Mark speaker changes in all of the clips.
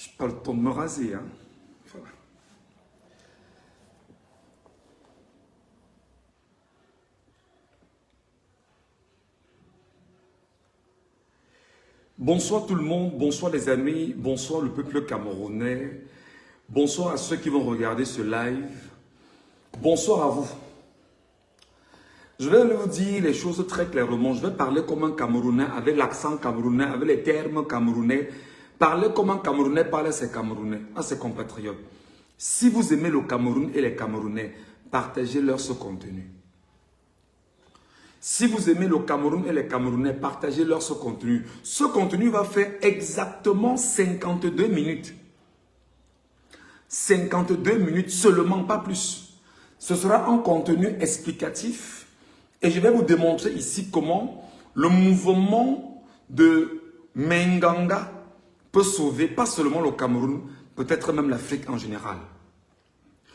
Speaker 1: Je n'ai pas le temps de me raser. Hein. Voilà. Bonsoir tout le monde, bonsoir les amis, bonsoir le peuple camerounais, bonsoir à ceux qui vont regarder ce live, bonsoir à vous. Je vais vous dire les choses très clairement, je vais parler comme un Camerounais, avec l'accent camerounais, avec les termes camerounais, parler comme un Camerounais parle à ses Camerounais, à ses compatriotes. Si vous aimez le Cameroun et les Camerounais, partagez-leur ce contenu. Si vous aimez le Cameroun et les Camerounais, partagez-leur ce contenu. Ce contenu va faire exactement 52 minutes. 52 minutes seulement, pas plus. Ce sera un contenu explicatif et je vais vous démontrer ici comment le mouvement de Menganga peut sauver pas seulement le Cameroun, peut-être même l'Afrique en général.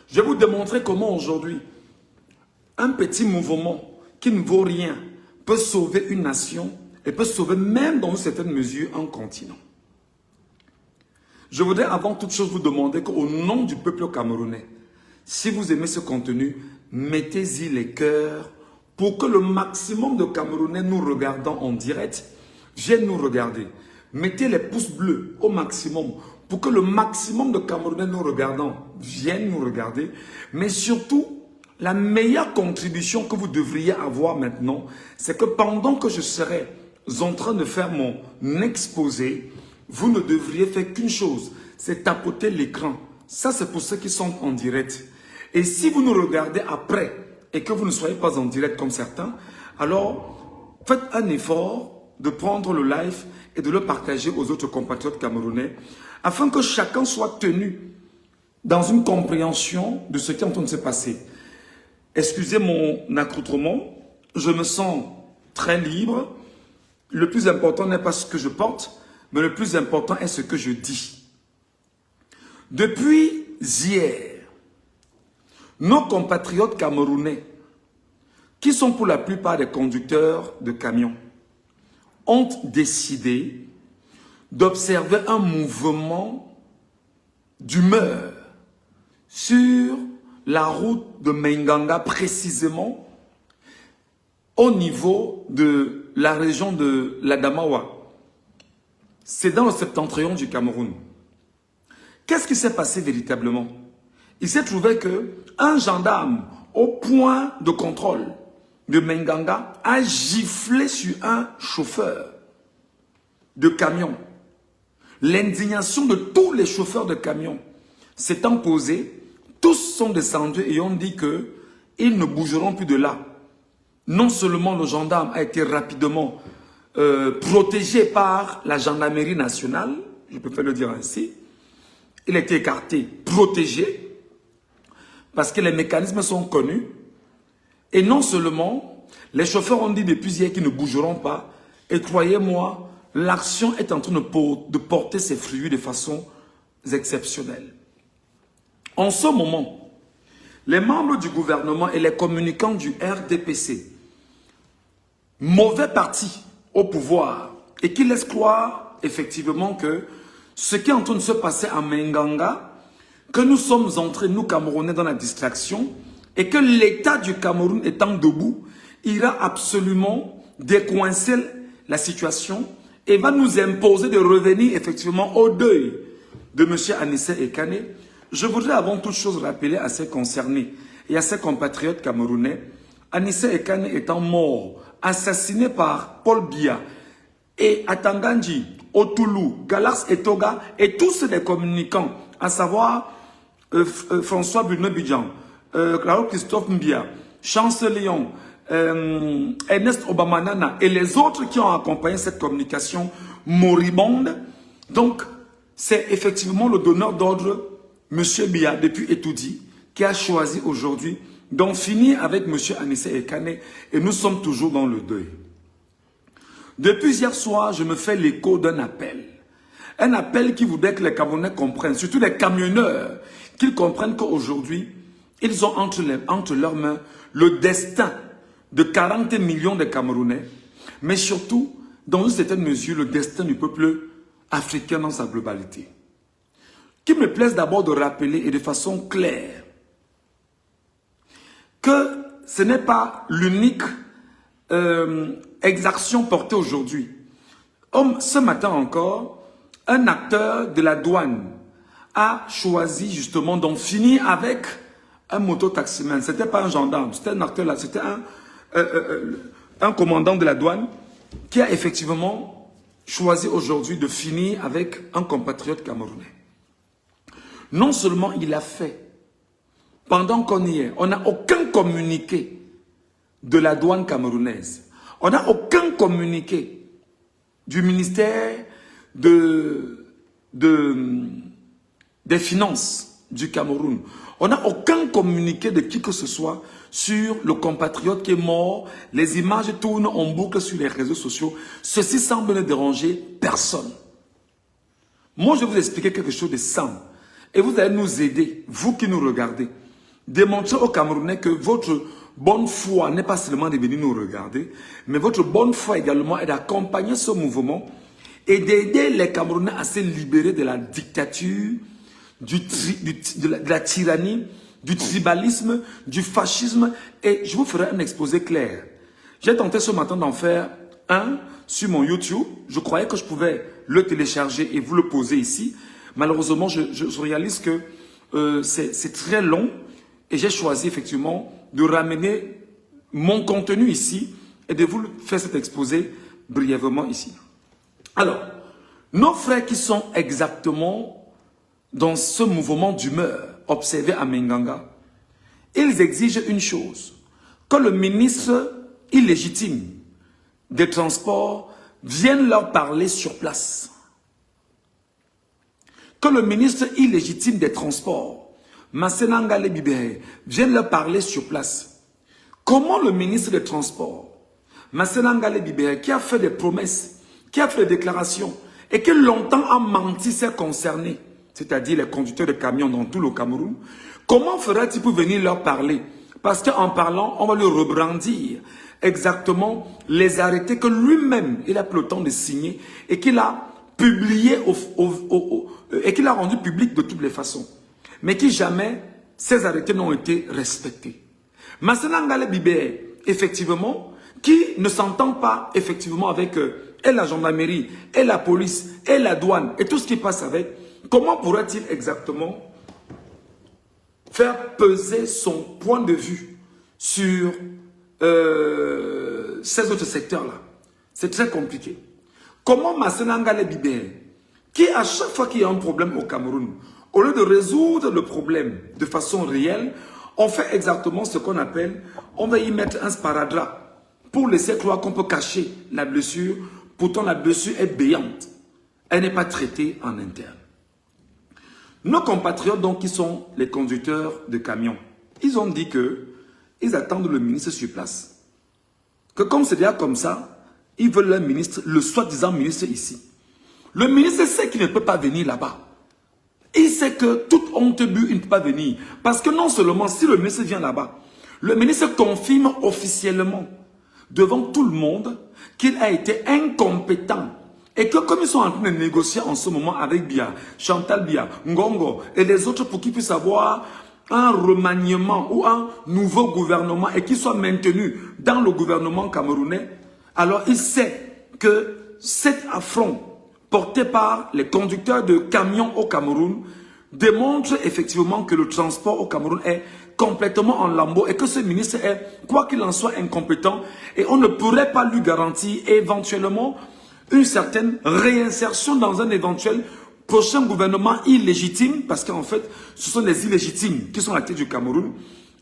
Speaker 1: Je vais vous démontrer comment aujourd'hui un petit mouvement qui ne vaut rien peut sauver une nation et peut sauver même dans une certaine mesure un continent. Je voudrais avant toute chose vous demander qu'au nom du peuple camerounais, si vous aimez ce contenu, mettez-y les cœurs pour que le maximum de Camerounais nous regardant en direct viennent nous regarder. Mettez les pouces bleus au maximum pour que le maximum de Camerounais nous regardant viennent nous regarder. Mais surtout, la meilleure contribution que vous devriez avoir maintenant, c'est que pendant que je serai en train de faire mon exposé, vous ne devriez faire qu'une chose, c'est tapoter l'écran. Ça, c'est pour ceux qui sont en direct. Et si vous nous regardez après et que vous ne soyez pas en direct comme certains, alors faites un effort de prendre le live et de le partager aux autres compatriotes camerounais afin que chacun soit tenu dans une compréhension de ce qui est en train de se passer. Excusez mon accoutrement, je me sens très libre. Le plus important n'est pas ce que je porte, mais le plus important est ce que je dis. Depuis hier, nos compatriotes camerounais, qui sont pour la plupart des conducteurs de camions, ont décidé d'observer un mouvement d'humeur sur la route de Menganga, précisément au niveau de la région de l'Adamawa. C'est dans le septentrion du Cameroun. Qu'est-ce qui s'est passé véritablement? Il s'est trouvé qu'un gendarme au point de contrôle de Menganga a giflé sur un chauffeur de camion. L'indignation de tous les chauffeurs de camion s'étant posée, tous sont descendus et ont dit qu'ils ne bougeront plus de là. Non seulement le gendarme a été rapidement protégé par la gendarmerie nationale, je peux le dire ainsi, il a été écarté, protégé, parce que les mécanismes sont connus. Et non seulement, les chauffeurs ont dit depuis hier qu'ils ne bougeront pas. Et croyez-moi, l'action est en train de porter ses fruits de façon exceptionnelle. En ce moment, les membres du gouvernement et les communicants du RDPC, mauvais parti au pouvoir, et qui laissent croire effectivement que ce qui est en train de se passer à Menganga, que nous sommes entrés, nous Camerounais, dans la distraction, et que l'État du Cameroun étant debout, ira absolument décoincer la situation et va nous imposer de revenir effectivement au deuil de M. Anissé Ekane. Je voudrais avant toute chose rappeler à ces concernés et à ces compatriotes camerounais, Anissé Ekane étant mort, assassiné par Paul Biya et Atanganji, Otoulou, Galax Etoga et tous les communicants, à savoir François Bruno Bidjan, Christophe Mbia, Chancelion, Ernest Obamanana et les autres qui ont accompagné cette communication moribonde. Donc, c'est effectivement le donneur d'ordre, M. Biya, depuis Etoudi, qui a choisi aujourd'hui d'en finir avec M. Anissé Ekane et nous sommes toujours dans le deuil. Depuis hier soir, je me fais l'écho d'un appel. Un appel qui voudrait que les Camerounais comprennent, surtout les camionneurs, qu'ils comprennent qu'aujourd'hui, ils ont entre leurs mains le destin de 40 millions de Camerounais, mais surtout, dans une certaine mesure, le destin du peuple africain dans sa globalité. qu'il me plaise d'abord de rappeler et de façon claire que ce n'est pas l'unique exaction portée aujourd'hui. Ce matin encore, un acteur de la douane a choisi justement d'en finir avec un mototaximan. Ce n'était pas un gendarme, c'était un acteur là, c'était un commandant de la douane qui a effectivement choisi aujourd'hui de finir avec un compatriote camerounais. Non seulement il l'a fait, pendant qu'on y est, on n'a aucun communiqué de la douane camerounaise. On n'a aucun communiqué du ministère des Finances du Cameroun. On n'a aucun communiqué de qui que ce soit sur le compatriote qui est mort. Les images tournent en boucle sur les réseaux sociaux. Ceci semble ne déranger personne. Moi, je vais vous expliquer quelque chose de simple. Et vous allez nous aider, vous qui nous regardez, démontrer aux Camerounais que votre bonne foi n'est pas seulement de venir nous regarder, mais votre bonne foi également est d'accompagner ce mouvement et d'aider les Camerounais à se libérer de la dictature, de la tyrannie, du tribalisme, du fascisme. Et je vous ferai un exposé clair. J'ai tenté ce matin d'en faire un sur mon YouTube. Je croyais que je pouvais le télécharger et vous le poser ici. Malheureusement, je réalise que c'est très long et j'ai choisi effectivement de ramener mon contenu ici et de vous faire cet exposé brièvement ici. Alors, nos frères qui sont exactement dans ce mouvement d'humeur observé à Menganga, ils exigent une chose, que le ministre illégitime des Transports vienne leur parler sur place. Que le ministre illégitime des Transports, Massenangale Bibé, vienne leur parler sur place. Comment le ministre des Transports, Massenangale Bibé, qui a fait des promesses, qui a fait des déclarations, et qui longtemps a menti ses concernés, c'est-à-dire les conducteurs de camions dans tout le Cameroun, comment fera-t-il pour venir leur parler? Parce qu'en parlant, on va lui rebrandir exactement les arrêtés que lui-même, il a pris le temps de signer et qu'il a publié et qu'il a rendu public de toutes les façons. Mais qui jamais, ces arrêtés n'ont été respectés. Massenangale Bibé, effectivement, qui ne s'entend pas effectivement avec et la gendarmerie, et la police, et la douane, et tout ce qui passe avec, comment pourrait-il exactement faire peser son point de vue sur ces autres secteurs-là? C'est très compliqué. Comment Massenangale Bibé, qui à chaque fois qu'il y a un problème au Cameroun, au lieu de résoudre le problème de façon réelle, on fait exactement ce qu'on appelle, on va y mettre un sparadrap pour laisser croire qu'on peut cacher la blessure, pourtant la blessure est béante. Elle n'est pas traitée en interne. Nos compatriotes donc qui sont les conducteurs de camions, ils ont dit que ils attendent le ministre sur place. Que comme c'est déjà comme ça, ils veulent le ministre, le soi-disant ministre ici. Le ministre sait qu'il ne peut pas venir là-bas. Il sait que toute honte but, il ne peut pas venir. Parce que non seulement si le ministre vient là-bas, le ministre confirme officiellement devant tout le monde qu'il a été incompétent. Et que comme ils sont en train de négocier en ce moment avec Bia, Chantal Bia, Ngongo et les autres pour qu'ils puissent avoir un remaniement ou un nouveau gouvernement et qu'ils soient maintenus dans le gouvernement camerounais, alors il sait que cet affront porté par les conducteurs de camions au Cameroun démontre effectivement que le transport au Cameroun est complètement en lambeaux et que ce ministre est, quoi qu'il en soit, incompétent et on ne pourrait pas lui garantir éventuellement une certaine réinsertion dans un éventuel prochain gouvernement illégitime, parce qu'en fait, ce sont les illégitimes qui sont à la tête du Cameroun,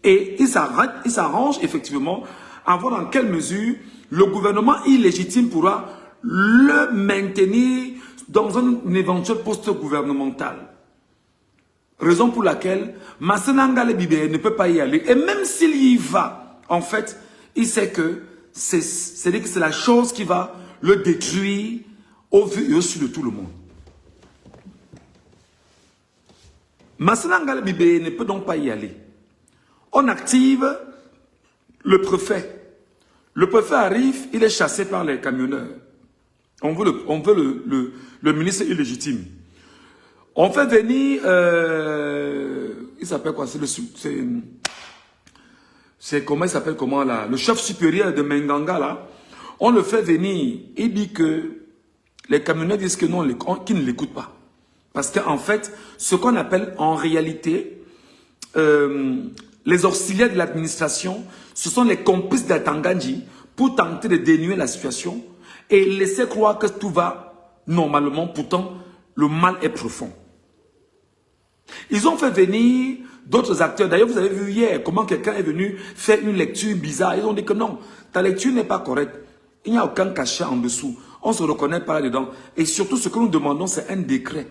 Speaker 1: et ils s'arrangent effectivement à voir dans quelle mesure le gouvernement illégitime pourra le maintenir dans un éventuel poste gouvernemental. Raison pour laquelle Massenangale Bibé ne peut pas y aller. Et même s'il y va, en fait, il sait que c'est la chose qui va le détruire au vu et au su de tout le monde. Massenangale Bibé ne peut donc pas y aller. On active le préfet. Le préfet arrive, il est chassé par les camionneurs. On veut le ministre illégitime. On fait venir, il s'appelle quoi? C'est comment il s'appelle comment là? Le chef supérieur de Menganga là. On le fait venir. Il dit que les camionneurs disent que non, qu'ils ne l'écoutent pas. Parce qu'en fait, ce qu'on appelle en réalité les auxiliaires de l'administration, ce sont les complices d'Atanganji pour tenter de dénuer la situation et laisser croire que tout va normalement. Pourtant, le mal est profond. Ils ont fait venir d'autres acteurs. D'ailleurs, vous avez vu hier comment quelqu'un est venu faire une lecture bizarre. Ils ont dit que non, ta lecture n'est pas correcte. Il n'y a aucun cachet en dessous. On ne se reconnaît pas là-dedans. Et surtout, ce que nous demandons, c'est un décret.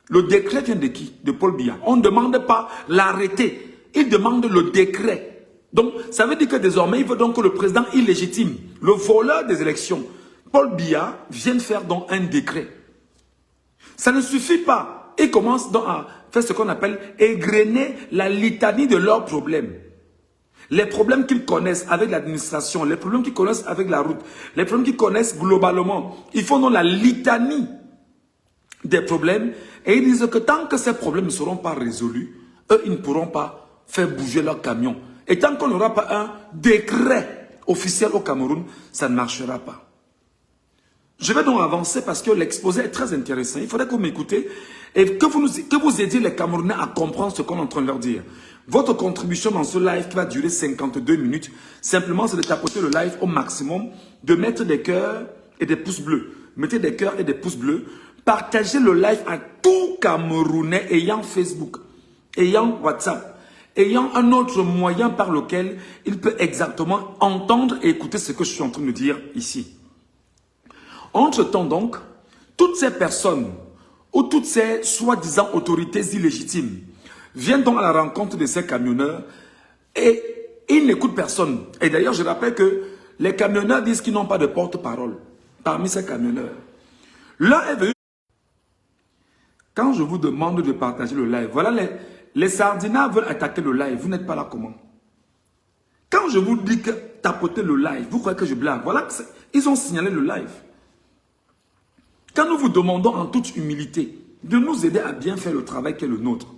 Speaker 1: Le décret vient de qui? De Paul Biya. On ne demande pas l'arrêté. Il demande le décret. Donc, ça veut dire que désormais, il veut donc que le président illégitime, le voleur des élections, Paul Biya, vienne faire donc un décret. Ça ne suffit pas. Il commence donc à faire ce qu'on appelle égrener la litanie de leurs problèmes. Les problèmes qu'ils connaissent avec l'administration, les problèmes qu'ils connaissent avec la route, les problèmes qu'ils connaissent globalement. Ils font donc la litanie des problèmes et ils disent que tant que ces problèmes ne seront pas résolus, eux, ils ne pourront pas faire bouger leur camion. Et tant qu'on n'aura pas un décret officiel au Cameroun, ça ne marchera pas. Je vais donc avancer parce que l'exposé est très intéressant. Il faudrait que vous m'écoutez et que vous aidiez les Camerounais à comprendre ce qu'on est en train de leur dire. Votre contribution dans ce live qui va durer 52 minutes, simplement c'est de tapoter le live au maximum, de mettre des cœurs et des pouces bleus. Mettez des cœurs et des pouces bleus. Partagez le live à tout Camerounais ayant Facebook, ayant WhatsApp, ayant un autre moyen par lequel il peut exactement entendre et écouter ce que je suis en train de dire ici. Entre-temps donc, toutes ces personnes ou toutes ces soi-disant autorités illégitimes viennent donc à la rencontre de ces camionneurs et ils n'écoutent personne. Et d'ailleurs, je rappelle que les camionneurs disent qu'ils n'ont pas de porte-parole parmi ces camionneurs. L'un est venu. Quand je vous demande de partager le live, voilà les sardinats veulent attaquer le live. Vous n'êtes pas là comment? Quand je vous dis que tapotez le live, vous croyez que je blague? Voilà, ils ont signalé le live. Quand nous vous demandons en toute humilité de nous aider à bien faire le travail qui est le nôtre,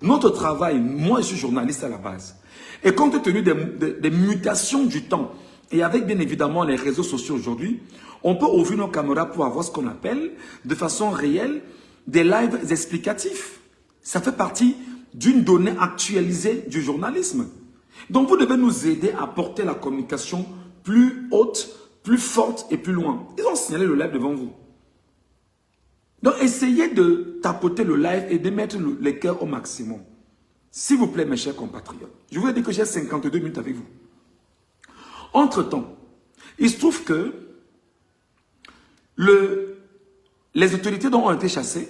Speaker 1: notre travail, moi je suis journaliste à la base, et compte tenu des mutations du temps, et avec bien évidemment les réseaux sociaux aujourd'hui, on peut ouvrir nos caméras pour avoir ce qu'on appelle, de façon réelle, des lives explicatifs. Ça fait partie d'une donnée actualisée du journalisme. Donc vous devez nous aider à porter la communication plus haute, plus forte et plus loin. Ils ont signalé le live devant vous. Donc, essayez de tapoter le live et de mettre les cœurs au maximum. S'il vous plaît, mes chers compatriotes. Je vous ai dit que j'ai 52 minutes avec vous. Entre-temps, il se trouve que les autorités dont ont été chassées,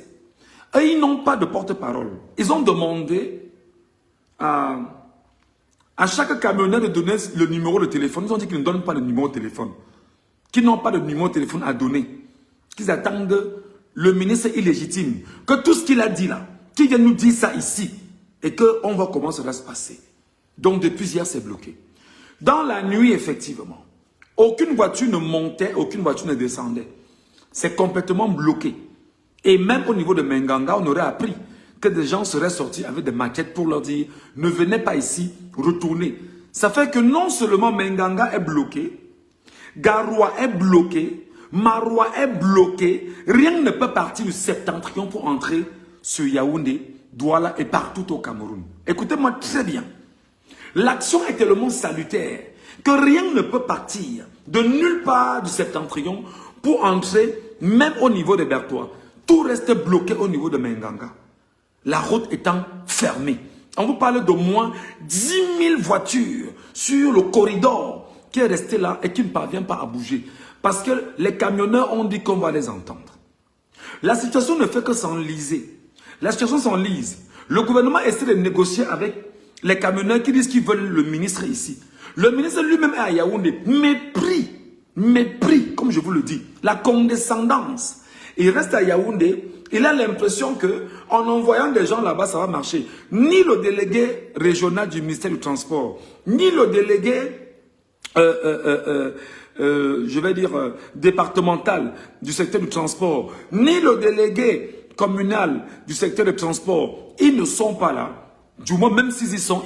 Speaker 1: eux, ils n'ont pas de porte-parole. Ils ont demandé à chaque camionneur de donner le numéro de téléphone. Ils ont dit qu'ils ne donnent pas le numéro de téléphone. Qu'ils n'ont pas de numéro de téléphone à donner. Qu'ils attendent le ministre illégitime, que tout ce qu'il a dit là, qu'il vient nous dire ça ici, et qu'on voit comment ça va se passer. Donc depuis hier, c'est bloqué. Dans la nuit, effectivement, aucune voiture ne montait, aucune voiture ne descendait. C'est complètement bloqué. Et même au niveau de Menganga, on aurait appris que des gens seraient sortis avec des maquettes pour leur dire « Ne venez pas ici, retournez ». Ça fait que non seulement Menganga est bloqué, Garoua est bloqué, Maroua est bloqué, rien ne peut partir du septentrion pour entrer sur Yaoundé, Douala et partout au Cameroun. Écoutez-moi très bien. L'action est tellement salutaire que rien ne peut partir de nulle part du septentrion pour entrer même au niveau de Bertois. Tout reste bloqué au niveau de Menganga. La route étant fermée. On vous parle de moins 10 000 voitures sur le corridor qui est resté là et qui ne parvient pas à bouger. Parce que les camionneurs ont dit qu'on va les entendre. La situation ne fait que s'enliser. La situation s'enlise. Le gouvernement essaie de négocier avec les camionneurs qui disent qu'ils veulent le ministre ici. Le ministre lui-même est à Yaoundé. Mépris, comme je vous le dis. La condescendance. Il reste à Yaoundé. Il a l'impression qu'en envoyant des gens là-bas, ça va marcher. Ni le délégué régional du ministère du Transport, ni le délégué je vais dire départemental du secteur du transport, ni le délégué communales du secteur de transport, ils ne sont pas là. Du moins, même s'ils y sont,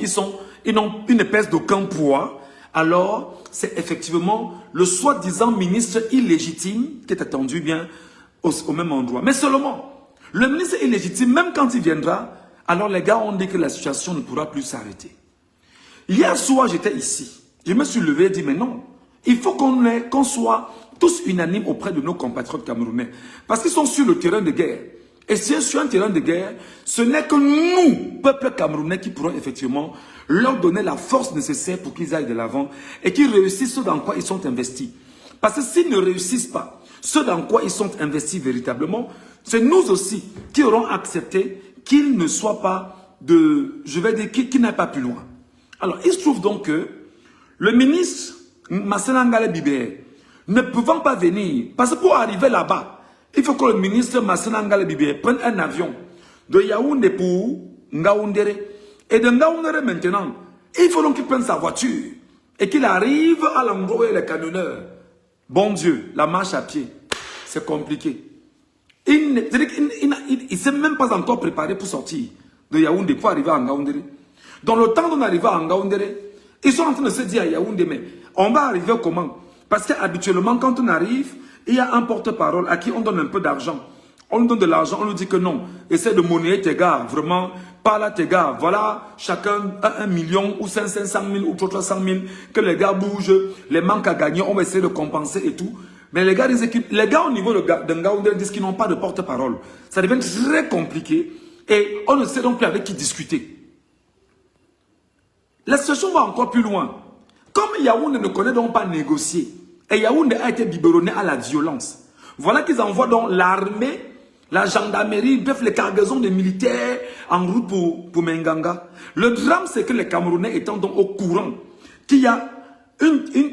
Speaker 1: ils ne pèsent d'aucun poids. Alors, c'est effectivement le soi-disant ministre illégitime qui est attendu bien au même endroit. Mais seulement, le ministre illégitime, même quand il viendra, alors les gars ont dit que la situation ne pourra plus s'arrêter. Hier soir, j'étais ici. Je me suis levé et dit, mais non, il faut qu'on soit tous unanimes auprès de nos compatriotes camerounais. Parce qu'ils sont sur le terrain de guerre. Et si sur un terrain de guerre, ce n'est que nous, peuple camerounais, qui pourrons effectivement leur donner la force nécessaire pour qu'ils aillent de l'avant et qu'ils réussissent ce dans quoi ils sont investis. Parce que s'ils ne réussissent pas ce dans quoi ils sont investis véritablement, c'est nous aussi qui aurons accepté qu'ils ne soient pas je vais dire, qu'ils n'aillent pas plus loin. Alors, il se trouve donc que le ministre Massenas Ngale Bibere, ne pouvant pas venir, parce que pour arriver là-bas, il faut que le ministre Massenas Ngale Bibere prenne un avion de Yaoundé pour Ngaoundéré. Et de Ngaoundéré maintenant, il faut donc qu'il prenne sa voiture et qu'il arrive à l'endroit où il y a les camionneurs. Bon Dieu, la marche à pied, c'est compliqué. Il ne s'est même pas encore préparé pour sortir de Yaoundé pour arriver à Ngaoundéré. Dans le temps d'on arrive à Ngaoundéré, ils sont en train de se dire à Yaoundé, mais on va arriver comment? Parce qu'habituellement, quand on arrive, il y a un porte-parole à qui on donne un peu d'argent. On nous donne de l'argent, on nous dit que non, essaie de monnayer tes gars, vraiment, parle à tes gars. Voilà, chacun 1 million ou 500 000 ou 300 000, que les gars bougent, les manques à gagner, on va essayer de compenser et tout. Mais les gars au niveau de Ngaoundéré disent qu'ils n'ont pas de porte-parole. Ça devient très compliqué et on ne sait donc plus avec qui discuter. La situation va encore plus loin. Comme Yaoundé ne connaît donc pas négocier, et Yaoundé a été biberonné à la violence, voilà qu'ils envoient donc l'armée, la gendarmerie, bref, les cargaisons de militaires en route pour Menganga. Le drame, c'est que les Camerounais étant donc au courant qu'il y a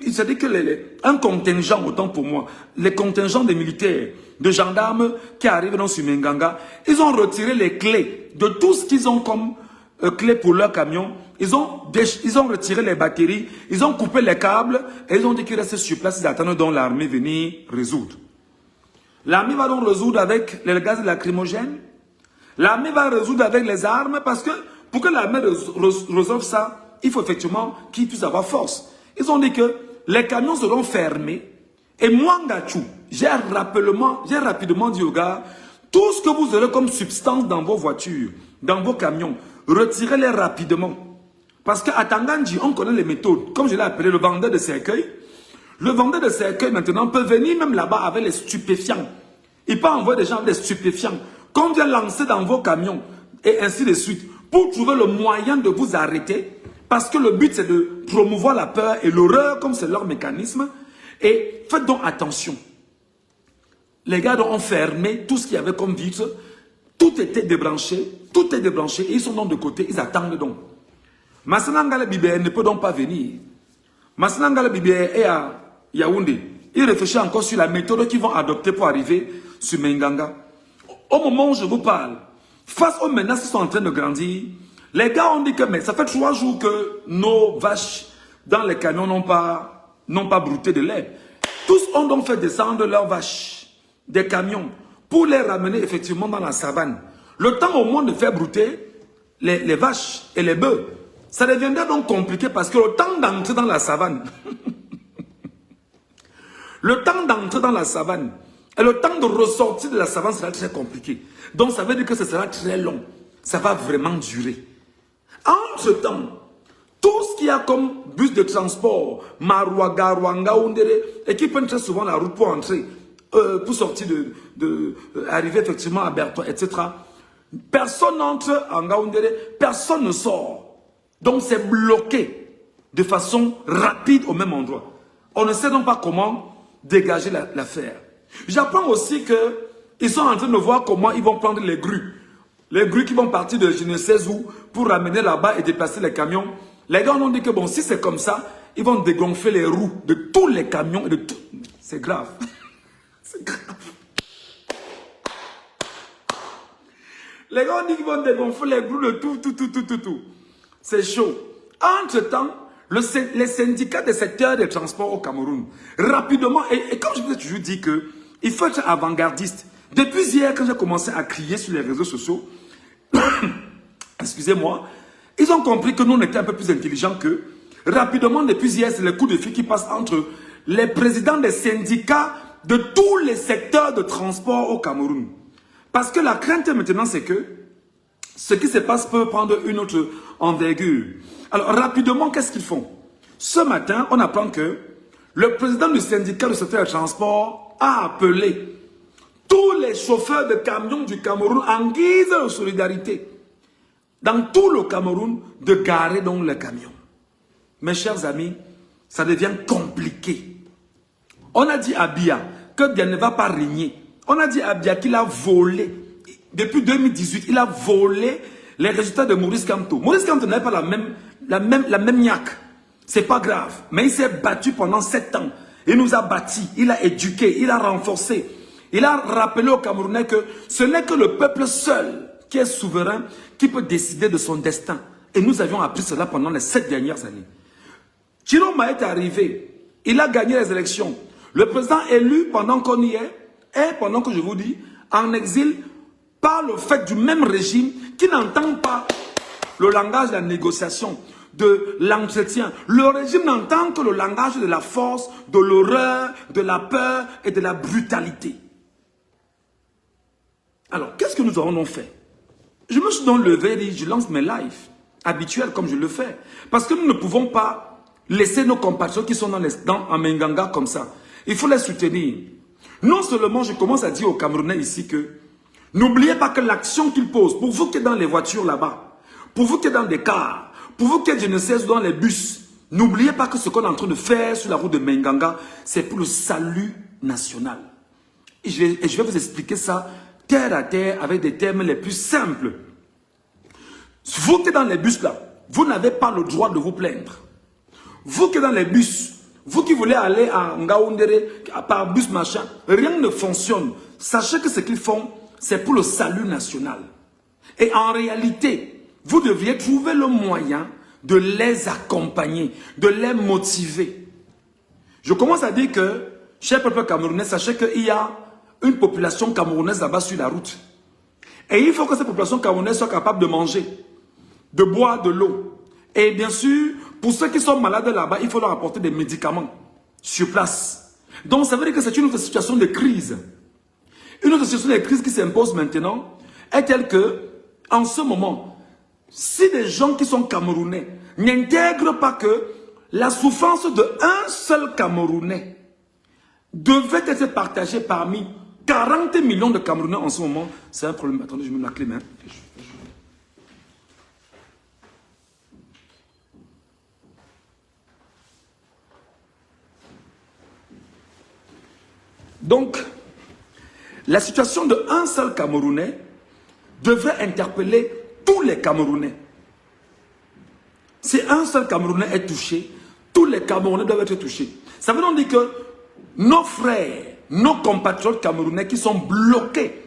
Speaker 1: c'est-à-dire que un contingent, autant pour moi, les contingents de militaires, de gendarmes qui arrivent dans sur Menganga, ils ont retiré les clés de tout ce qu'ils ont comme clés pour leur camion. Ils ont retiré les batteries, ils ont coupé les câbles et ils ont dit qu'ils restent sur place, ils attendent donc l'armée venir résoudre. L'armée va donc résoudre avec les gaz lacrymogènes. L'armée va résoudre avec les armes parce que pour que l'armée résolve ça, il faut effectivement qu'ils puissent avoir force. Ils ont dit que les camions seront fermés et moi, Ngachou, j'ai rapidement dit aux gars, tout ce que vous aurez comme substance dans vos voitures, dans vos camions, retirez-les rapidement. Parce qu'à Tangandji, on connaît les méthodes. Comme je l'ai appelé le vendeur de cercueil. Le vendeur de cercueil maintenant peut venir même là-bas avec les stupéfiants. Il peut envoyer des gens avec des stupéfiants qu'on vient lancer dans vos camions et ainsi de suite pour trouver le moyen de vous arrêter. Parce que le but c'est de promouvoir la peur et l'horreur comme c'est leur mécanisme. Et faites donc attention. Les gars ont fermé tout ce qu'il y avait comme vitre. Tout était débranché. Tout est débranché. Et ils sont donc de côté. Ils attendent donc. Massenas Ngale Bibere ne peut donc pas venir. Massenas Ngale Bibere est à Yaoundé. Il réfléchit encore sur la méthode qu'ils vont adopter pour arriver sur Menganga. Au moment où je vous parle, face aux menaces qui sont en train de grandir, les gars ont dit que mais ça fait 3 jours que nos vaches dans les camions n'ont pas brouté de lait. Tous ont donc fait descendre leurs vaches des camions pour les ramener effectivement dans la savane. Le temps au moins de faire brouter les vaches et les bœufs. Ça deviendrait donc compliqué parce que le temps d'entrer dans la savane, le temps d'entrer dans la savane et le temps de ressortir de la savane sera très compliqué. Donc ça veut dire que ce sera très long. Ça va vraiment durer. Entre-temps, tout ce qu'il y a comme bus de transport, Maroua, Garoua, Ngaoundéré, et qui prennent très souvent la route pour entrer, pour sortir arriver effectivement à Bertois, etc. Personne n'entre en Ngaoundéré, personne ne sort. Donc c'est bloqué de façon rapide au même endroit. On ne sait donc pas comment dégager l'affaire. J'apprends aussi qu'ils sont en train de voir comment ils vont prendre les grues. Les grues qui vont partir de je ne sais où pour ramener là-bas et déplacer les camions. Les gars ont dit que bon, si c'est comme ça, ils vont dégonfler les roues de tous les camions et de tout. C'est grave. C'est grave. Les gars ont dit qu'ils vont dégonfler les roues de tout. C'est chaud. Entre-temps, les syndicats des secteurs des transports au Cameroun, rapidement, et comme je vous ai toujours dit qu'il faut être avant-gardiste, Depuis hier, quand j'ai commencé à crier sur les réseaux sociaux, excusez-moi, ils ont compris que nous, on était un peu plus intelligents qu'eux. Rapidement, depuis hier, c'est le coup de fil qui passe entre les présidents des syndicats de tous les secteurs de transport au Cameroun. Parce que la crainte maintenant, c'est que ce qui se passe peut prendre une autre envergure. Alors, rapidement, qu'est-ce qu'ils font? Ce matin, on apprend que le président du syndicat du secteur du transport a appelé tous les chauffeurs de camions du Cameroun en guise de solidarité, dans tout le Cameroun, de garer donc le camion. Mes chers amis, ça devient compliqué. On a dit à Biya que Biya ne va pas régner. On a dit à Biya qu'il a volé. Depuis 2018, il a volé les résultats de Maurice Kamto. Maurice Kamto n'avait pas la même niaque. C'est pas grave. Mais il s'est battu pendant 7 ans. Il nous a bâtis, il a éduqué, il a renforcé. Il a rappelé aux Camerounais que ce n'est que le peuple seul qui est souverain, qui peut décider de son destin. Et nous avions appris cela pendant les 7 dernières années. Chiroma est arrivé. Il a gagné les élections. Le président élu pendant qu'on y est pendant que je vous dis, en exil, par le fait du même régime qui n'entend pas le langage de la négociation, de l'entretien. Le régime n'entend que le langage de la force, de l'horreur, de la peur et de la brutalité. Alors, qu'est-ce que nous avons donc fait? Je me suis donc levé et dit, je lance mes lives habituels comme je le fais. Parce que nous ne pouvons pas laisser nos compatriotes qui sont en Menganga comme ça. Il faut les soutenir. Non seulement je commence à dire aux Camerounais ici que n'oubliez pas que l'action qu'ils posent, pour vous qui êtes dans les voitures là-bas, pour vous qui êtes dans des cars, pour vous qui êtes je ne sais où dans les bus, n'oubliez pas que ce qu'on est en train de faire sur la route de Menganga, c'est pour le salut national. Et je vais vous expliquer ça terre à terre avec des termes les plus simples. Vous qui êtes dans les bus là, vous n'avez pas le droit de vous plaindre. Vous qui êtes dans les bus, vous qui voulez aller à Ngaoundéré par bus machin, rien ne fonctionne. Sachez que ce qu'ils font, c'est pour le salut national. Et en réalité, vous devriez trouver le moyen de les accompagner, de les motiver. Je commence à dire que, cher peuple camerounais, sachez qu'il y a une population camerounaise là-bas sur la route. Et il faut que cette population camerounaise soit capable de manger, de boire de l'eau. Et bien sûr, pour ceux qui sont malades là-bas, il faut leur apporter des médicaments sur place. Donc ça veut dire que c'est une autre situation de crise. Une autre situation de crise qui s'impose maintenant est telle que, en ce moment, si des gens qui sont camerounais n'intègrent pas que la souffrance d'un seul Camerounais devait être partagée parmi 40 millions de Camerounais en ce moment, c'est un problème. Attendez, je me mets la clé, mais... Donc, la situation d'un seul Camerounais devrait interpeller tous les Camerounais. Si un seul Camerounais est touché, tous les Camerounais doivent être touchés. Ça veut donc dire que nos frères, nos compatriotes camerounais qui sont bloqués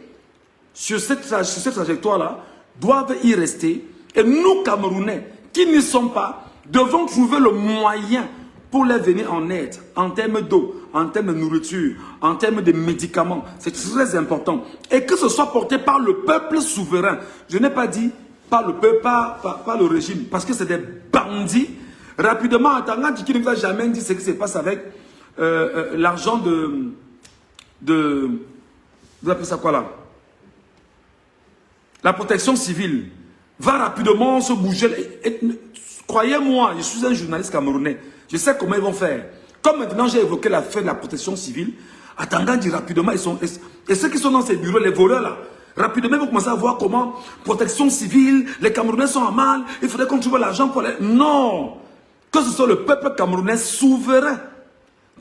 Speaker 1: sur cette trajectoire-là, doivent y rester. Et nous, Camerounais, qui n'y sommes pas, devons trouver le moyen pour les venir en aide, en termes d'eau, en termes de nourriture, en termes de médicaments. C'est très important. Et que ce soit porté par le peuple souverain. Je n'ai pas dit par le peuple, par le régime, parce que c'est des bandits. Rapidement, Tangandji qui ne nous a jamais dit ce qui se passe avec l'argent vous appelez ça quoi là? La protection civile. Va rapidement se bouger. Croyez-moi, je suis un journaliste camerounais. Je sais comment ils vont faire. Comme maintenant j'ai évoqué la fin de la protection civile, à Tangandji rapidement, et ceux qui sont dans ces bureaux, les voleurs là, rapidement ils vont commencer à voir comment protection civile, les Camerounais sont en mal, il faudrait qu'on trouve l'argent pour les... Non! Que ce soit le peuple camerounais souverain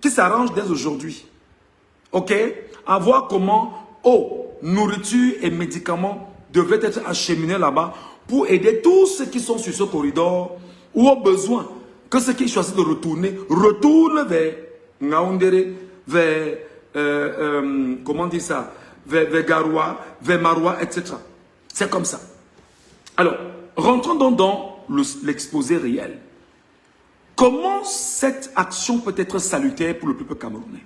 Speaker 1: qui s'arrange dès aujourd'hui. Ok? À voir comment eau, nourriture et médicaments devraient être acheminés là-bas pour aider tous ceux qui sont sur ce corridor ou au besoin que ceux qui choisissent de retourner, retournent vers Ngaoundéré, vers, comment on dit ça, vers Garoua, vers Maroua, etc. C'est comme ça. Alors, rentrons donc dans l'exposé réel. Comment cette action peut être salutaire pour le peuple camerounais?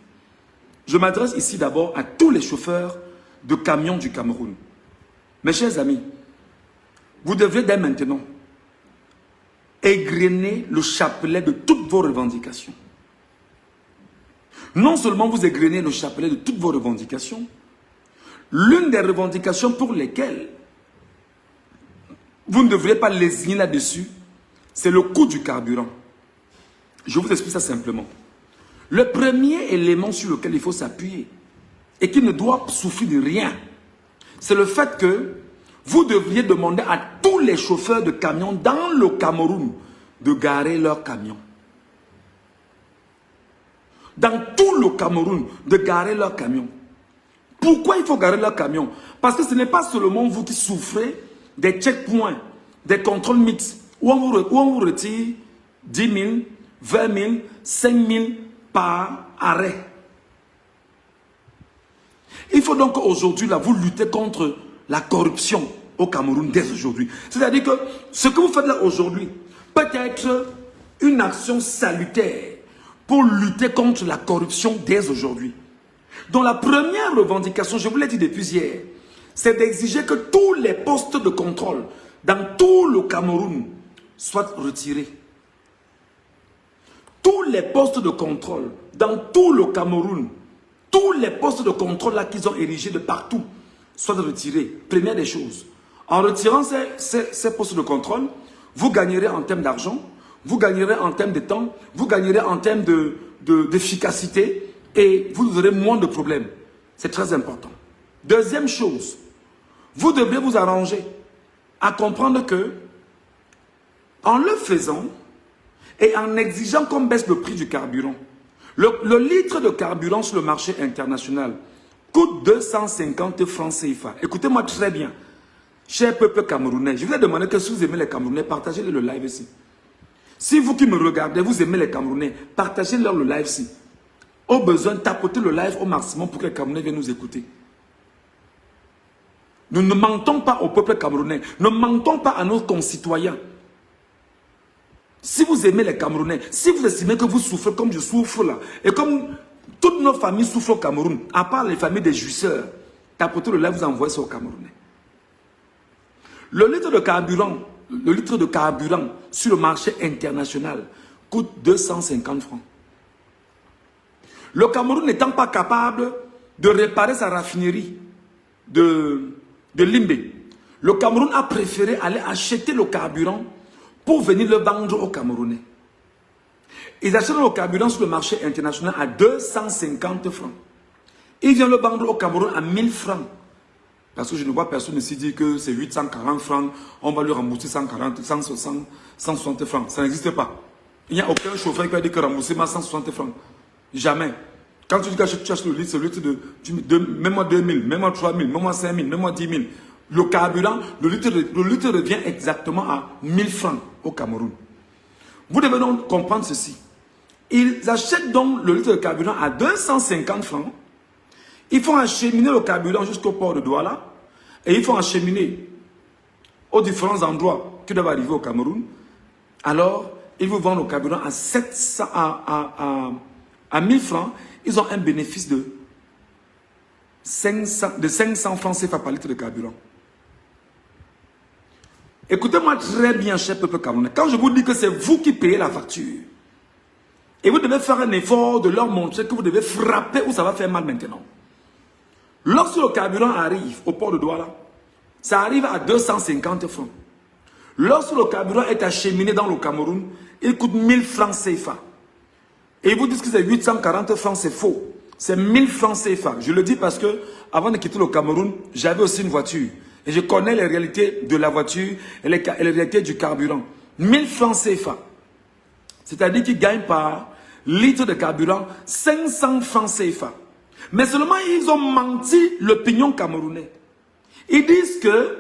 Speaker 1: Je m'adresse ici d'abord à tous les chauffeurs de camions du Cameroun. Mes chers amis, vous devrez dès maintenant égrener le chapelet de toutes vos revendications. Non seulement vous égrenez le chapelet de toutes vos revendications, l'une des revendications pour lesquelles vous ne devriez pas lésigner là-dessus, c'est le coût du carburant. Je vous explique ça simplement. Le premier élément sur lequel il faut s'appuyer et qui ne doit souffrir de rien, c'est le fait que vous devriez demander à tous les chauffeurs de camions dans le Cameroun de garer leurs camions. Dans tout le Cameroun, de garer leurs camions. Pourquoi il faut garer leurs camions? Parce que ce n'est pas seulement vous qui souffrez des checkpoints, des contrôles mixtes, où on vous retire 10 000, 20 000, 5 000 par arrêt. Il faut donc aujourd'hui, vous lutter contre la corruption au Cameroun dès aujourd'hui. C'est-à-dire que ce que vous faites là aujourd'hui peut être une action salutaire pour lutter contre la corruption dès aujourd'hui. Donc la première revendication, je vous l'ai dit depuis hier, c'est d'exiger que tous les postes de contrôle dans tout le Cameroun soient retirés. Tous les postes de contrôle dans tout le Cameroun, tous les postes de contrôle là qu'ils ont érigés de partout, soient retirés. Première des choses. En retirant ces postes de contrôle, vous gagnerez en termes d'argent, vous gagnerez en termes de temps, vous gagnerez en termes d'efficacité et vous aurez moins de problèmes. C'est très important. Deuxième chose, vous devez vous arranger à comprendre que, en le faisant et en exigeant qu'on baisse le prix du carburant, le litre de carburant sur le marché international coûte 250 francs CFA. Écoutez-moi très bien, cher peuple camerounais, je vous ai demandé que si vous aimez les Camerounais, partagez le live ici. Si vous qui me regardez, vous aimez les Camerounais, partagez-leur le live ici. Au besoin, tapotez le live au maximum pour que les Camerounais viennent nous écouter. Nous ne mentons pas au peuple camerounais, ne mentons pas à nos concitoyens. Si vous aimez les Camerounais, si vous estimez que vous souffrez comme je souffre là, et comme toutes nos familles souffrent au Cameroun, à part les familles des jouisseurs, tapotez le live, vous envoyez ça aux Camerounais. Le litre de carburant sur le marché international coûte 250 francs. Le Cameroun n'étant pas capable de réparer sa raffinerie de Limbé, le Cameroun a préféré aller acheter le carburant pour venir le vendre aux Camerounais. Ils achètent le carburant sur le marché international à 250 francs. Ils viennent le vendre au Cameroun à 1000 francs. Parce que je ne vois personne ici dire que c'est 840 francs, on va lui rembourser 140, 160, 160 francs. Ça n'existe pas. Il n'y a aucun chauffeur qui va dire que rembourser 160 francs. Jamais. Quand tu dis que tu achètes le litre, c'est le litre de même-moi 2000, même-moi 3000, même-moi 5000, même-moi 10 000. Le carburant, le litre revient exactement à 1000 francs au Cameroun. Vous devez donc comprendre ceci. Ils achètent donc le litre de carburant à 250 francs. Ils font acheminer le carburant jusqu'au port de Douala. Et ils font acheminer aux différents endroits qui doivent arriver au Cameroun. Alors, ils vous vendent le carburant à 700, à 1000 francs. Ils ont un bénéfice de 500 francs CFA par litre de carburant. Écoutez-moi très bien, cher peuple camerounais. Quand je vous dis que c'est vous qui payez la facture, et vous devez faire un effort de leur montrer que vous devez frapper où ça va faire mal maintenant. Lorsque le carburant arrive au port de Douala, ça arrive à 250 francs. Lorsque le carburant est acheminé dans le Cameroun, il coûte 1000 francs CFA. Et ils vous disent que c'est 840 francs, c'est faux. C'est 1000 francs CFA. Je le dis parce que avant de quitter le Cameroun, j'avais aussi une voiture. Et je connais les réalités de la voiture et les réalités du carburant. 1000 francs CFA. C'est-à-dire qu'ils gagnent par litre de carburant 500 francs CFA. Mais seulement ils ont menti l'opinion camerounais. Ils disent que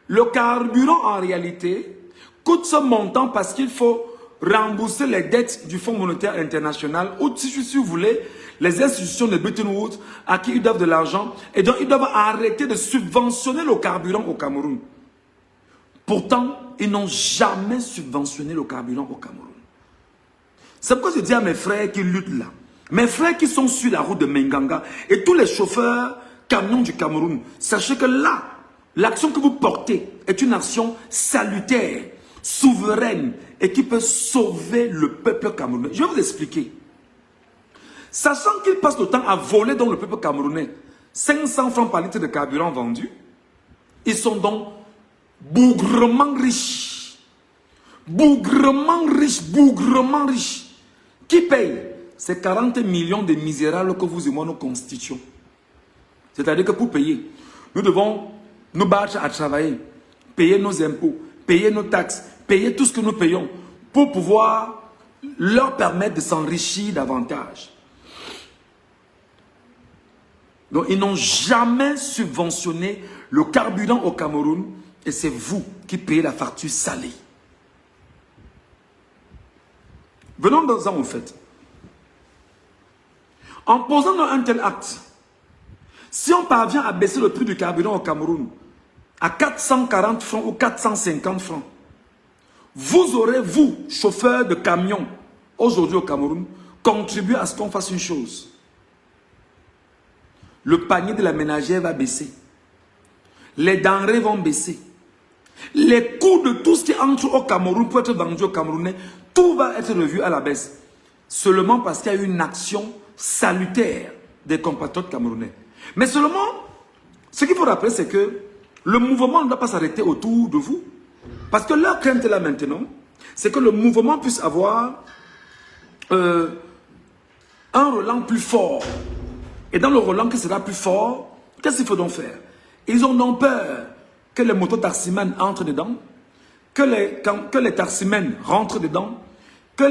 Speaker 1: le carburant en réalité coûte ce montant parce qu'il faut rembourser les dettes du Fonds monétaire international ou si vous voulez, les institutions de Bretton Woods à qui ils doivent de l'argent et donc ils doivent arrêter de subventionner le carburant au Cameroun. Pourtant, ils n'ont jamais subventionné le carburant au Cameroun. C'est pourquoi je dis à mes frères qui luttent là, mes frères qui sont sur la route de Menganga et tous les chauffeurs camions du Cameroun, sachez que là, l'action que vous portez est une action salutaire, souveraine et qui peut sauver le peuple camerounais. Je vais vous expliquer. Sachant qu'ils passent le temps à voler dans le peuple camerounais 500 francs par litre de carburant vendu, ils sont donc bougrement riches. Bougrement riches, bougrement riches. Qui paye? C'est 40 millions de misérables que vous et moi nous constituons. C'est-à-dire que pour payer, nous devons nous battre à travailler, payer nos impôts, payer nos taxes, payer tout ce que nous payons pour pouvoir leur permettre de s'enrichir davantage. Donc, ils n'ont jamais subventionné le carburant au Cameroun et c'est vous qui payez la facture salée. Venons-en au fait. En posant un tel acte, si on parvient à baisser le prix du carburant au Cameroun à 440 francs ou 450 francs, vous aurez, vous, chauffeurs de camions, aujourd'hui au Cameroun, contribué à ce qu'on fasse une chose. Le panier de la ménagère va baisser. Les denrées vont baisser. Les coûts de tout ce qui entre au Cameroun pour être vendu au Camerounais, tout va être revu à la baisse. Seulement parce qu'il y a eu une action salutaire des compatriotes camerounais. Mais seulement, ce qu'il faut rappeler, c'est que le mouvement ne doit pas s'arrêter autour de vous. Parce que leur crainte là maintenant, c'est que le mouvement puisse avoir un relent plus fort. Et dans le relent qui sera plus fort, qu'est-ce qu'il faut donc faire? Ils ont donc peur que les mototaximens entrent dedans, que les taximens rentrent dedans, que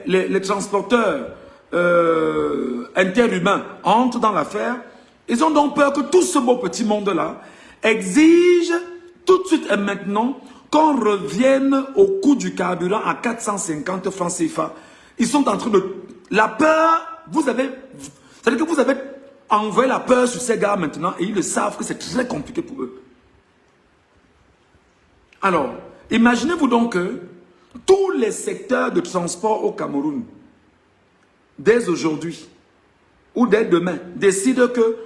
Speaker 1: les transporteurs interhumains entrent dans l'affaire. Ils ont donc peur que tout ce beau petit monde-là exige tout de suite et maintenant qu'on revienne au coût du carburant à 450 francs CFA. Ils sont en train de... La peur, c'est-à-dire que vous avez envoyé la peur sur ces gars maintenant et ils le savent que c'est très compliqué pour eux. Alors, imaginez-vous donc que tous les secteurs de transport au Cameroun, dès aujourd'hui ou dès demain, décident que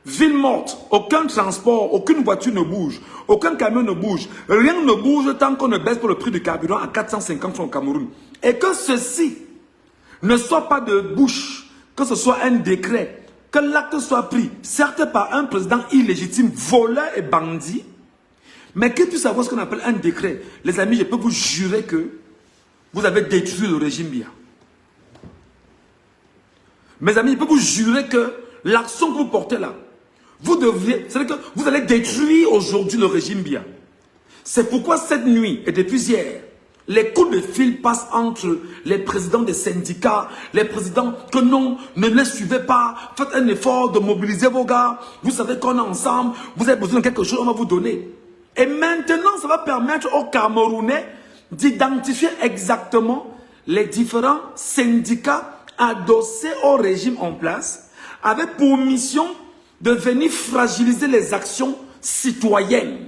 Speaker 1: ville morte, aucun transport, aucune voiture ne bouge, aucun camion ne bouge, rien ne bouge tant qu'on ne baisse pas le prix du carburant à 450 francs au Cameroun. Et que ceci ne soit pas de bouche, que ce soit un décret, que l'acte soit pris, certes par un président illégitime, voleur et bandit, mais qu'il puisse avoir ce qu'on appelle un décret. Les amis, je peux vous jurer que vous avez détruit le régime Biya. Mes amis, je peux vous jurer que l'action que vous portez là, vous devriez, c'est-à-dire que vous allez détruire aujourd'hui le régime Biya. C'est pourquoi cette nuit et depuis hier, les coups de fil passent entre les présidents des syndicats, les présidents que non, ne les suivez pas, faites un effort de mobiliser vos gars, vous savez qu'on est ensemble, vous avez besoin de quelque chose, on va vous donner. Et maintenant, ça va permettre aux Camerounais d'identifier exactement les différents syndicats adossés au régime en place, avec pour mission de venir fragiliser les actions citoyennes,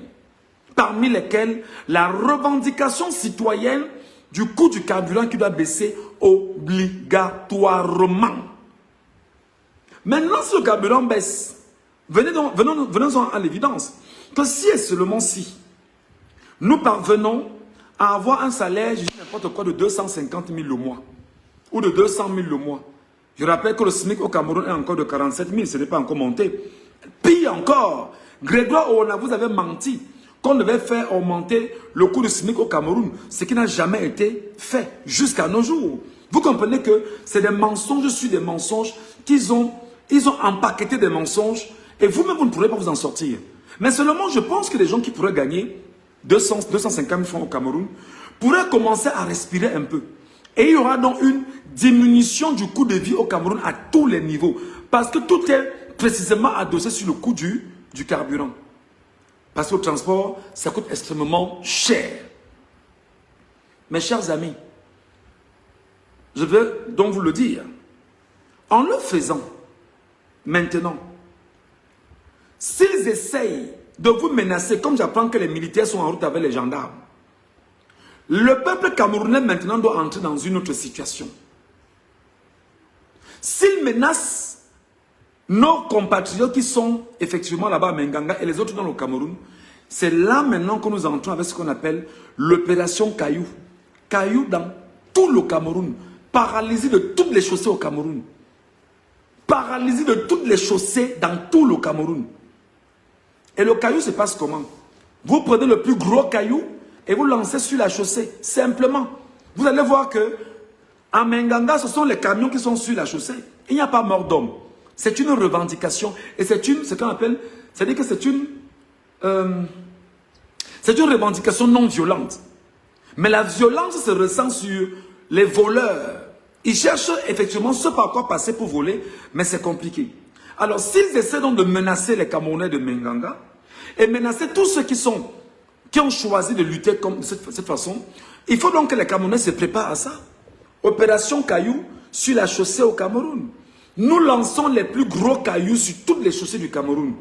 Speaker 1: parmi lesquelles la revendication citoyenne du coût du carburant qui doit baisser obligatoirement. Maintenant, si le carburant baisse, venons-en à l'évidence, que si et seulement si nous parvenons à avoir un salaire, je dis n'importe quoi, de 250 000 le mois, ou de 200 000 le mois. Je rappelle que le SMIC au Cameroun est encore de 47 000, ce n'est pas encore monté. Pire encore, Grégoire Oona, vous avez menti qu'on devait faire augmenter le coût du SMIC au Cameroun, ce qui n'a jamais été fait jusqu'à nos jours. Vous comprenez que c'est des mensonges sur des mensonges ils ont empaqueté des mensonges et vous-même vous ne pourrez pas vous en sortir. Mais seulement je pense que les gens qui pourraient gagner 250 000 francs au Cameroun pourraient commencer à respirer un peu. Et il y aura donc une diminution du coût de vie au Cameroun à tous les niveaux. Parce que tout est précisément adossé sur le coût du carburant. Parce que le transport, ça coûte extrêmement cher. Mes chers amis, je veux donc vous le dire. En le faisant, maintenant, s'ils essayent de vous menacer, comme j'apprends que les militaires sont en route avec les gendarmes, le peuple camerounais maintenant doit entrer dans une autre situation. S'ils menacent nos compatriotes qui sont effectivement là-bas à Menganga et les autres dans le Cameroun, c'est là maintenant que nous entrons avec ce qu'on appelle l'opération Caillou. Caillou dans tout le Cameroun. Paralysie de toutes les chaussées au Cameroun. Paralysie de toutes les chaussées dans tout le Cameroun. Et le caillou se passe comment? Vous prenez le plus gros caillou et vous lancez sur la chaussée. Simplement. Vous allez voir que à Menganga, ce sont les camions qui sont sur la chaussée. Il n'y a pas mort d'homme. C'est une revendication. Et ce qu'on appelle, c'est-à-dire que c'est une revendication non violente. Mais la violence se ressent sur les voleurs. Ils cherchent effectivement ce par quoi passer pour voler, mais c'est compliqué. Alors, s'ils essaient donc de menacer les Camerounais de Menganga et menacer tous ceux qui ont choisi de lutter comme de cette façon, il faut donc que les Camerounais se préparent à ça. Opération Caillou sur la chaussée au Cameroun. Nous lançons les plus gros cailloux sur toutes les chaussées du Cameroun.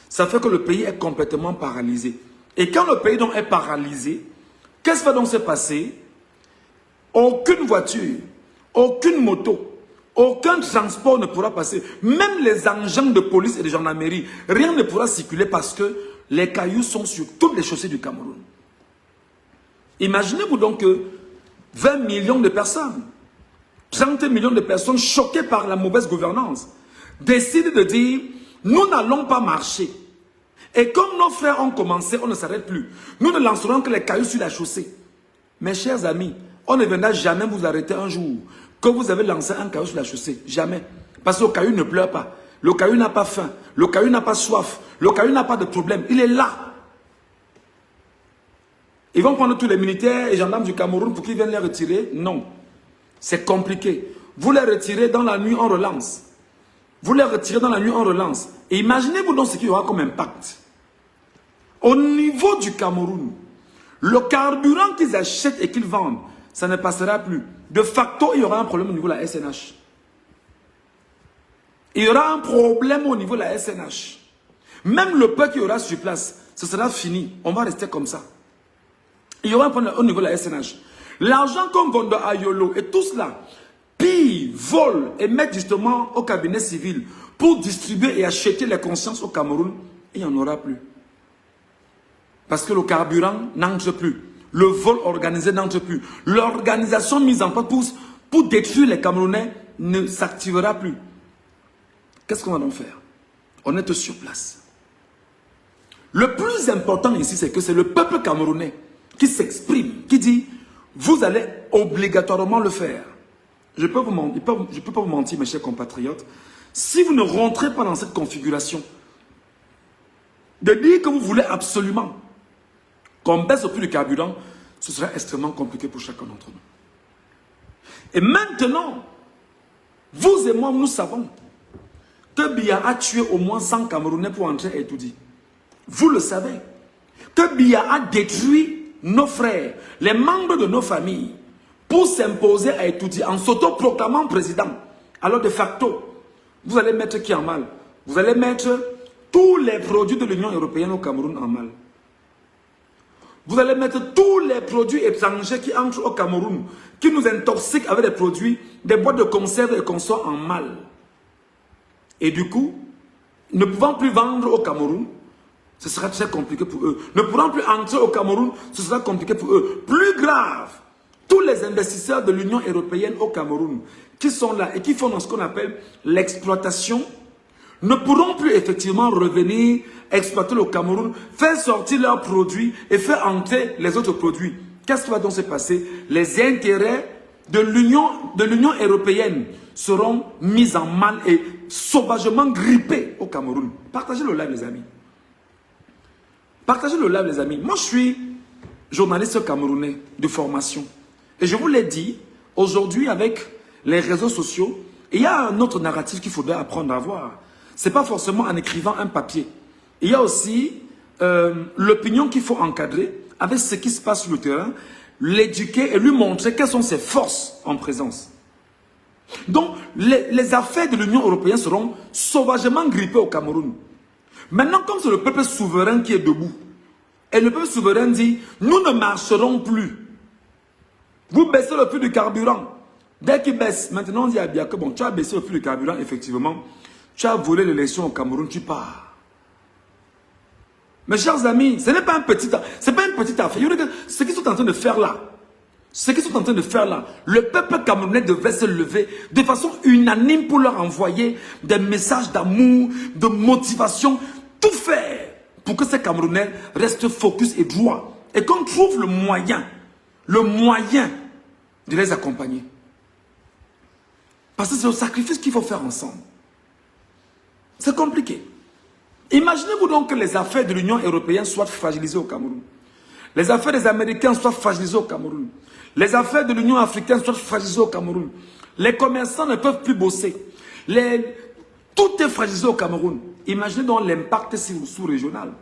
Speaker 1: Ça fait que le pays est complètement paralysé. Et quand le pays donc est paralysé, qu'est-ce qui va donc se passer? Aucune voiture, aucune moto, aucun transport ne pourra passer. Même les engins de police et de gendarmerie, rien ne pourra circuler parce que les cailloux sont sur toutes les chaussées du Cameroun. Imaginez-vous donc que 20 millions de personnes, 30 millions de personnes choquées par la mauvaise gouvernance, décident de dire, nous n'allons pas marcher. Et comme nos frères ont commencé, on ne s'arrête plus. Nous ne lancerons que les cailloux sur la chaussée. Mes chers amis, on ne viendra jamais vous arrêter un jour que vous avez lancé un caillou sur la chaussée. Jamais. Parce que le caillou ne pleure pas. Le caillou n'a pas faim. Le caillou n'a pas soif. Le caillou n'a pas de problème. Il est là. Ils vont prendre tous les militaires et gendarmes du Cameroun pour qu'ils viennent les retirer? Non. C'est compliqué. Vous les retirez dans la nuit, on relance. Vous les retirez dans la nuit, on relance. Et imaginez-vous donc ce qu'il y aura comme impact. Au niveau du Cameroun, le carburant qu'ils achètent et qu'ils vendent, ça ne passera plus. De facto, il y aura un problème au niveau de la SNH. Il y aura un problème au niveau de la SNH. Même le peu qui aura sur place, ce sera fini. On va rester comme ça. Il y aura un problème au niveau de la SNH. L'argent qu'on vend de Ayolo et tout cela, pillent, volent et mettent justement au cabinet civil pour distribuer et acheter les consciences au Cameroun, il n'y en aura plus. Parce que le carburant n'entre plus. Le vol organisé n'entre plus. L'organisation mise en place pour détruire les Camerounais ne s'activera plus. Qu'est-ce qu'on va donc faire? On est sur place. Le plus important ici, c'est que c'est le peuple camerounais qui s'exprime, qui dit, vous allez obligatoirement le faire. Je peux pas vous mentir, mes chers compatriotes, si vous ne rentrez pas dans cette configuration, de dire que vous voulez absolument qu'on baisse au prix du carburant, ce sera extrêmement compliqué pour chacun d'entre nous. Et maintenant, vous et moi, nous savons que Biya a tué au moins 100 Camerounais pour entrer à Etoudi. Vous le savez. Que Biya a détruit nos frères, les membres de nos familles, pour s'imposer à Etoudi en s'autoproclamant président. Alors de facto, vous allez mettre qui en mal? Vous allez mettre tous les produits de l'Union européenne au Cameroun en mal. Vous allez mettre tous les produits étrangers qui entrent au Cameroun, qui nous intoxiquent avec des produits, des boîtes de conserve et consorts en mal. Et du coup, ne pouvant plus vendre au Cameroun, ce sera très compliqué pour eux. Ne pourront plus entrer au Cameroun, ce sera compliqué pour eux. Plus grave, tous les investisseurs de l'Union européenne au Cameroun, qui sont là et qui font ce qu'on appelle l'exploitation, ne pourront plus effectivement revenir exploiter le Cameroun, faire sortir leurs produits et faire entrer les autres produits. Qu'est-ce qui va donc se passer? Les intérêts de l'Union européenne seront mis en mal et sauvagement grippés au Cameroun. Partagez le live, les amis. Partagez le live, les amis. Moi, je suis journaliste camerounais de formation. Et je vous l'ai dit, aujourd'hui, avec les réseaux sociaux, il y a un autre narratif qu'il faudrait apprendre à voir. Ce n'est pas forcément en écrivant un papier. Il y a aussi l'opinion qu'il faut encadrer avec ce qui se passe sur le terrain, l'éduquer et lui montrer quelles sont ses forces en présence. Donc, les affaires de l'Union européenne seront sauvagement grippées au Cameroun. Maintenant, comme c'est le peuple souverain qui est debout, et le peuple souverain dit, nous ne marcherons plus. Vous baissez le prix du carburant. Dès qu'il baisse, maintenant on dit à Biya que bon, tu as baissé le prix du carburant, effectivement. tu as volé l'élection au Cameroun, tu pars. Mes chers amis, ce n'est pas une petite affaire. Ce qu'ils sont en train de faire là, le peuple camerounais devrait se lever de façon unanime pour leur envoyer des messages d'amour, de motivation, tout faire pour que ces Camerounais restent focus et droits. Et qu'on trouve le moyen de les accompagner. Parce que c'est le sacrifice qu'il faut faire ensemble. C'est compliqué. Imaginez-vous donc que les affaires de l'Union européenne soient fragilisées au Cameroun. Les affaires des Américains soient fragilisées au Cameroun. Les affaires de l'Union africaine soient fragilisées au Cameroun. Les commerçants ne peuvent plus bosser. Tout est fragilisé au Cameroun. Imaginez donc l'impact sous-régional.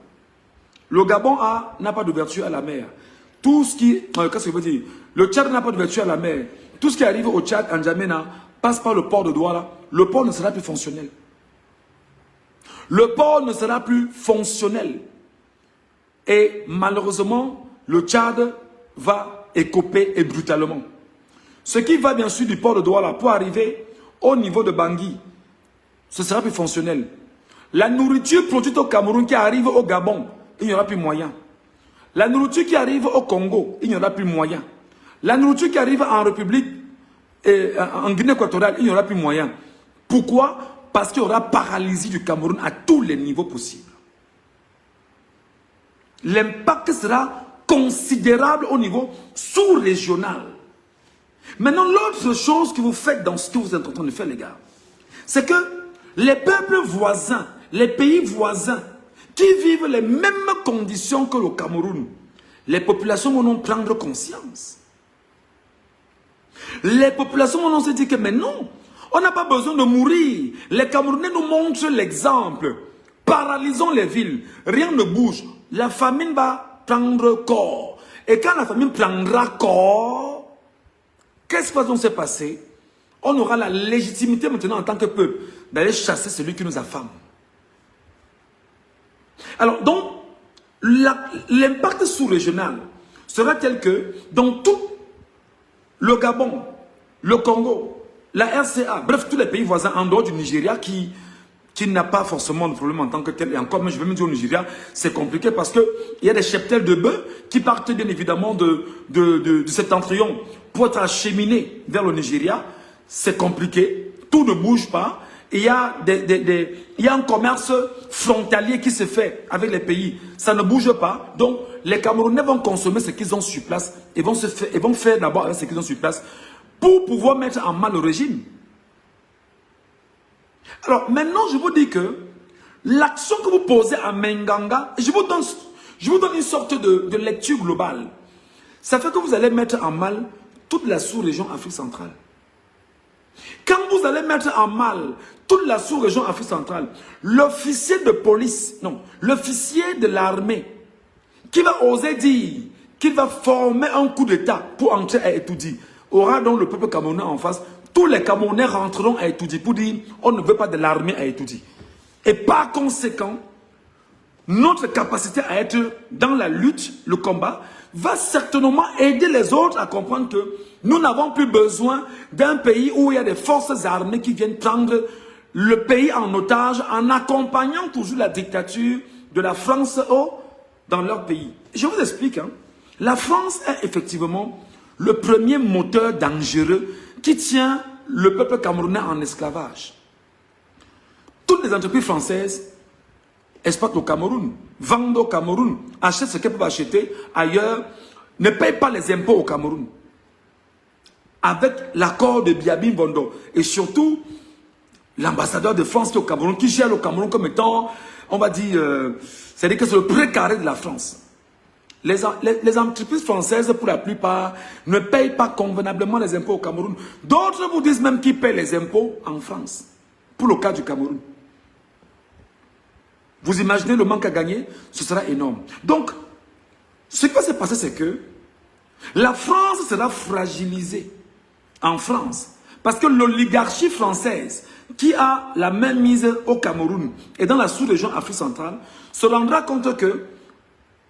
Speaker 1: Le Gabon n'a pas d'ouverture à la mer. Tout ce qui... Qu'est-ce que je veux dire? Le Tchad n'a pas d'ouverture à la mer. Tout ce qui arrive au Tchad, en N'Djamena, passe par le port de Douala. Le port ne sera plus fonctionnel. Le port ne sera plus fonctionnel. Et malheureusement, le Tchad va écoper et brutalement. Ce qui va bien sûr du port de Douala pour arriver au niveau de Bangui, ce sera plus fonctionnel. La nourriture produite au Cameroun qui arrive au Gabon, il n'y aura plus moyen. La nourriture qui arrive au Congo, il n'y aura plus moyen. La nourriture qui arrive en République, en Guinée équatoriale, il n'y aura plus moyen. Pourquoi? Parce qu'il y aura paralysie du Cameroun à tous les niveaux possibles. L'impact sera considérable au niveau sous-régional. Maintenant, l'autre chose que vous faites dans ce que vous êtes en train de faire, les gars, c'est que les peuples voisins, les pays voisins, qui vivent les mêmes conditions que le Cameroun, les populations vont prendre conscience. Les populations vont se dire que, mais non, on n'a pas besoin de mourir. Les Camerounais nous montrent l'exemple. Paralysons les villes. Rien ne bouge. La famine va prendre corps. Et quand la famine prendra corps, qu'est-ce qui va donc se passer? On aura la légitimité maintenant en tant que peuple d'aller chasser celui qui nous affame. Alors, donc, l'impact sous-régional sera tel que dans tout le Gabon, le Congo, la RCA, bref, tous les pays voisins en dehors du Nigeria qui n'a pas forcément de problème en tant que tel. Et encore, mais je vais me dire au Nigeria, c'est compliqué parce qu'il y a des cheptels de bœufs qui partent bien évidemment de Septentrion pour être acheminés vers le Nigeria. C'est compliqué, tout ne bouge pas. Il y a un commerce frontalier qui se fait avec les pays. Ça ne bouge pas. Donc, les Camerounais vont consommer ce qu'ils ont sur place et vont faire d'abord avec ce qu'ils ont sur place pour pouvoir mettre en mal le régime. Alors, maintenant, je vous dis que l'action que vous posez à Menganga, je vous donne une sorte de lecture globale. Ça fait que vous allez mettre en mal toute la sous-région Afrique centrale. Quand vous allez mettre en mal toute la sous-région Afrique centrale, l'officier de police, non, l'officier de l'armée, qui va oser dire qu'il va former un coup d'État pour entrer à Etoudi, aura donc le peuple camerounais en face. Tous les Camerounais rentreront à Etoudi pour dire on ne veut pas de l'armée à Etoudi. Et par conséquent, notre capacité à être dans la lutte, le combat, va certainement aider les autres à comprendre que nous n'avons plus besoin d'un pays où il y a des forces armées qui viennent prendre le pays en otage en accompagnant toujours la dictature de la France dans leur pays. Je vous explique. La France est effectivement le premier moteur dangereux qui tient le peuple camerounais en esclavage. Toutes les entreprises françaises exploitent au Cameroun, vendent au Cameroun, achètent ce qu'elles peuvent acheter ailleurs, ne payent pas les impôts au Cameroun. Avec l'accord de Biabim Bondo et surtout l'ambassadeur de France qui est au Cameroun, qui gère le Cameroun comme étant, on va dire, c'est-à-dire que c'est le précaré de la France. Les entreprises françaises, pour la plupart, ne payent pas convenablement les impôts au Cameroun. D'autres vous disent même qu'ils paient les impôts en France, pour le cas du Cameroun. Vous imaginez le manque à gagner? Ce sera énorme. Donc, ce qui va se passer, c'est que la France sera fragilisée en France. Parce que l'oligarchie française, qui a la même mise au Cameroun et dans la sous-région Afrique centrale, se rendra compte que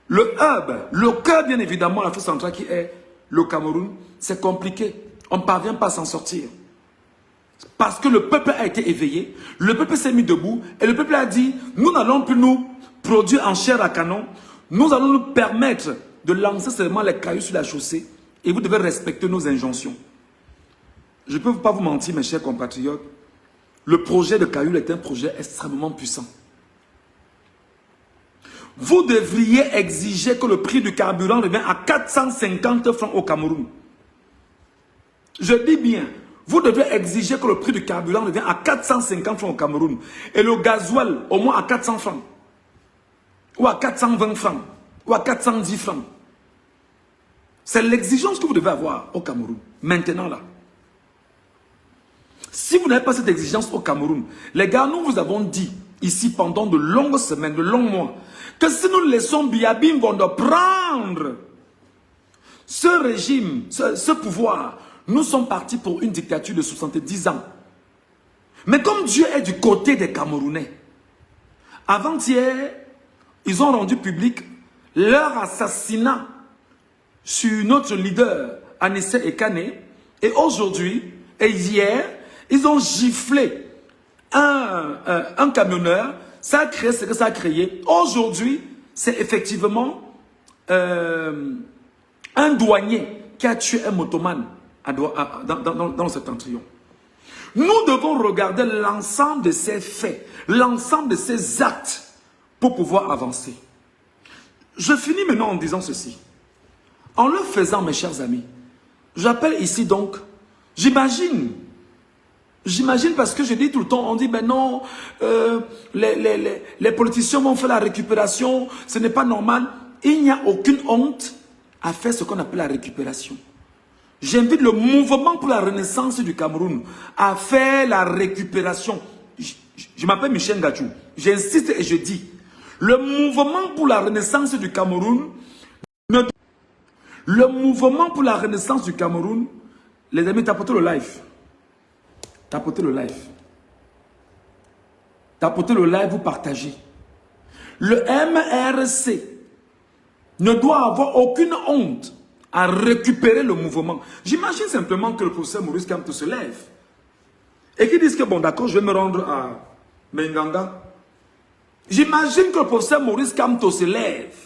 Speaker 1: le hub, le cœur bien évidemment de l'Afrique centrale qui est le Cameroun, c'est compliqué. On ne parvient pas à s'en sortir. Parce que le peuple a été éveillé, le peuple s'est mis debout et le peuple a dit, nous n'allons plus nous produire en chair à canon, nous allons nous permettre de lancer seulement les cailloux sur la chaussée et vous devez respecter nos injonctions. Je ne peux pas vous mentir, mes chers compatriotes, le projet de Cailloul est un projet extrêmement puissant. Vous devriez exiger que le prix du carburant revienne à 450 francs au Cameroun. Je dis bien, vous devez exiger que le prix du carburant revienne à 450 francs au Cameroun. Et le gasoil, au moins à 400 francs. Ou à 420 francs. Ou à 410 francs. C'est l'exigence que vous devez avoir au Cameroun. Maintenant là. Si vous n'avez pas cette exigence au Cameroun, les gars, nous vous avons dit ici pendant de longues semaines, de longs mois, que si nous laissons Biabim Bondo prendre ce régime, ce pouvoir, nous sommes partis pour une dictature de 70 ans. Mais comme Dieu est du côté des Camerounais, avant-hier, ils ont rendu public leur assassinat sur notre leader, Anissé Ekane, et aujourd'hui, et hier, ils ont giflé un camionneur, ça a créé ce que ça a créé. Aujourd'hui, c'est effectivement un douanier qui a tué un motoman dans le septentrion. Nous devons regarder l'ensemble de ces faits, l'ensemble de ces actes pour pouvoir avancer. Je finis maintenant en disant ceci. En le faisant, mes chers amis, j'appelle ici donc, j'imagine parce que je dis tout le temps, on dit, ben non, les politiciens vont faire la récupération, ce n'est pas normal. Il n'y a aucune honte à faire ce qu'on appelle la récupération. J'invite le mouvement pour la renaissance du Cameroun à faire la récupération. Je m'appelle Michel Gachou. J'insiste et je dis, le mouvement pour la renaissance du Cameroun, les amis, tapotez le live. Tapotez le live. Tapotez le live, vous partagez. Le MRC ne doit avoir aucune honte à récupérer le mouvement. J'imagine simplement que le professeur Maurice Kamto se lève et qu'il dise que bon d'accord, je vais me rendre à Menganga. J'imagine que le professeur Maurice Kamto se lève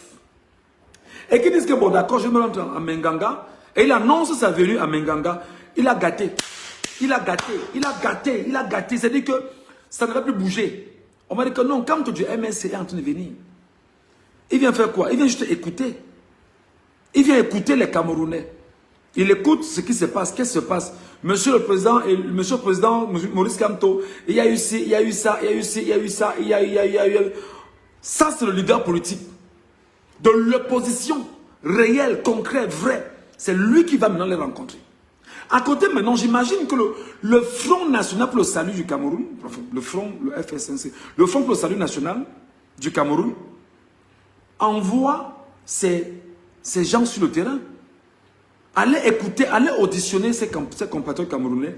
Speaker 1: et qu'il dise que bon d'accord, je vais me rendre à Menganga et il annonce sa venue à Menganga. Il a gâté. Il a gâté. C'est-à-dire que ça ne va plus bouger. On va dire que non, Kamto du MSC est en train de venir. Il vient faire quoi? Il vient juste écouter. Il vient écouter les Camerounais. Il écoute ce qui se passe. Qu'est-ce qui se passe? Monsieur le Président Maurice Kamto, il y a eu ci, il y a eu ça, il y a eu ci, il y a eu ça, il y a eu... Ça, c'est le leader politique de l'opposition réelle, concrète, vraie. C'est lui qui va maintenant les rencontrer. À côté, maintenant, j'imagine que le Front National pour le Salut du Cameroun, le FSNC, le Front pour le Salut National du Cameroun, envoie ces gens sur le terrain. Allez écouter, allez auditionner ces compatriotes camerounais.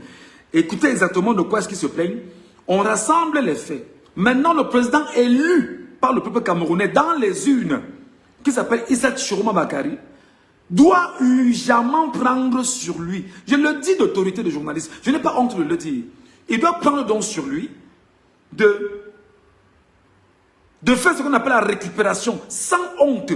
Speaker 1: Écoutez exactement de quoi est-ce qu'ils se plaignent. On rassemble les faits. Maintenant, le président élu par le peuple camerounais dans les urnes, qui s'appelle Issa Chiroma Bakari, doit urgemment prendre sur lui. Je le dis d'autorité de journaliste. Je n'ai pas honte de le dire. Il doit prendre donc sur lui de faire ce qu'on appelle la récupération sans honte.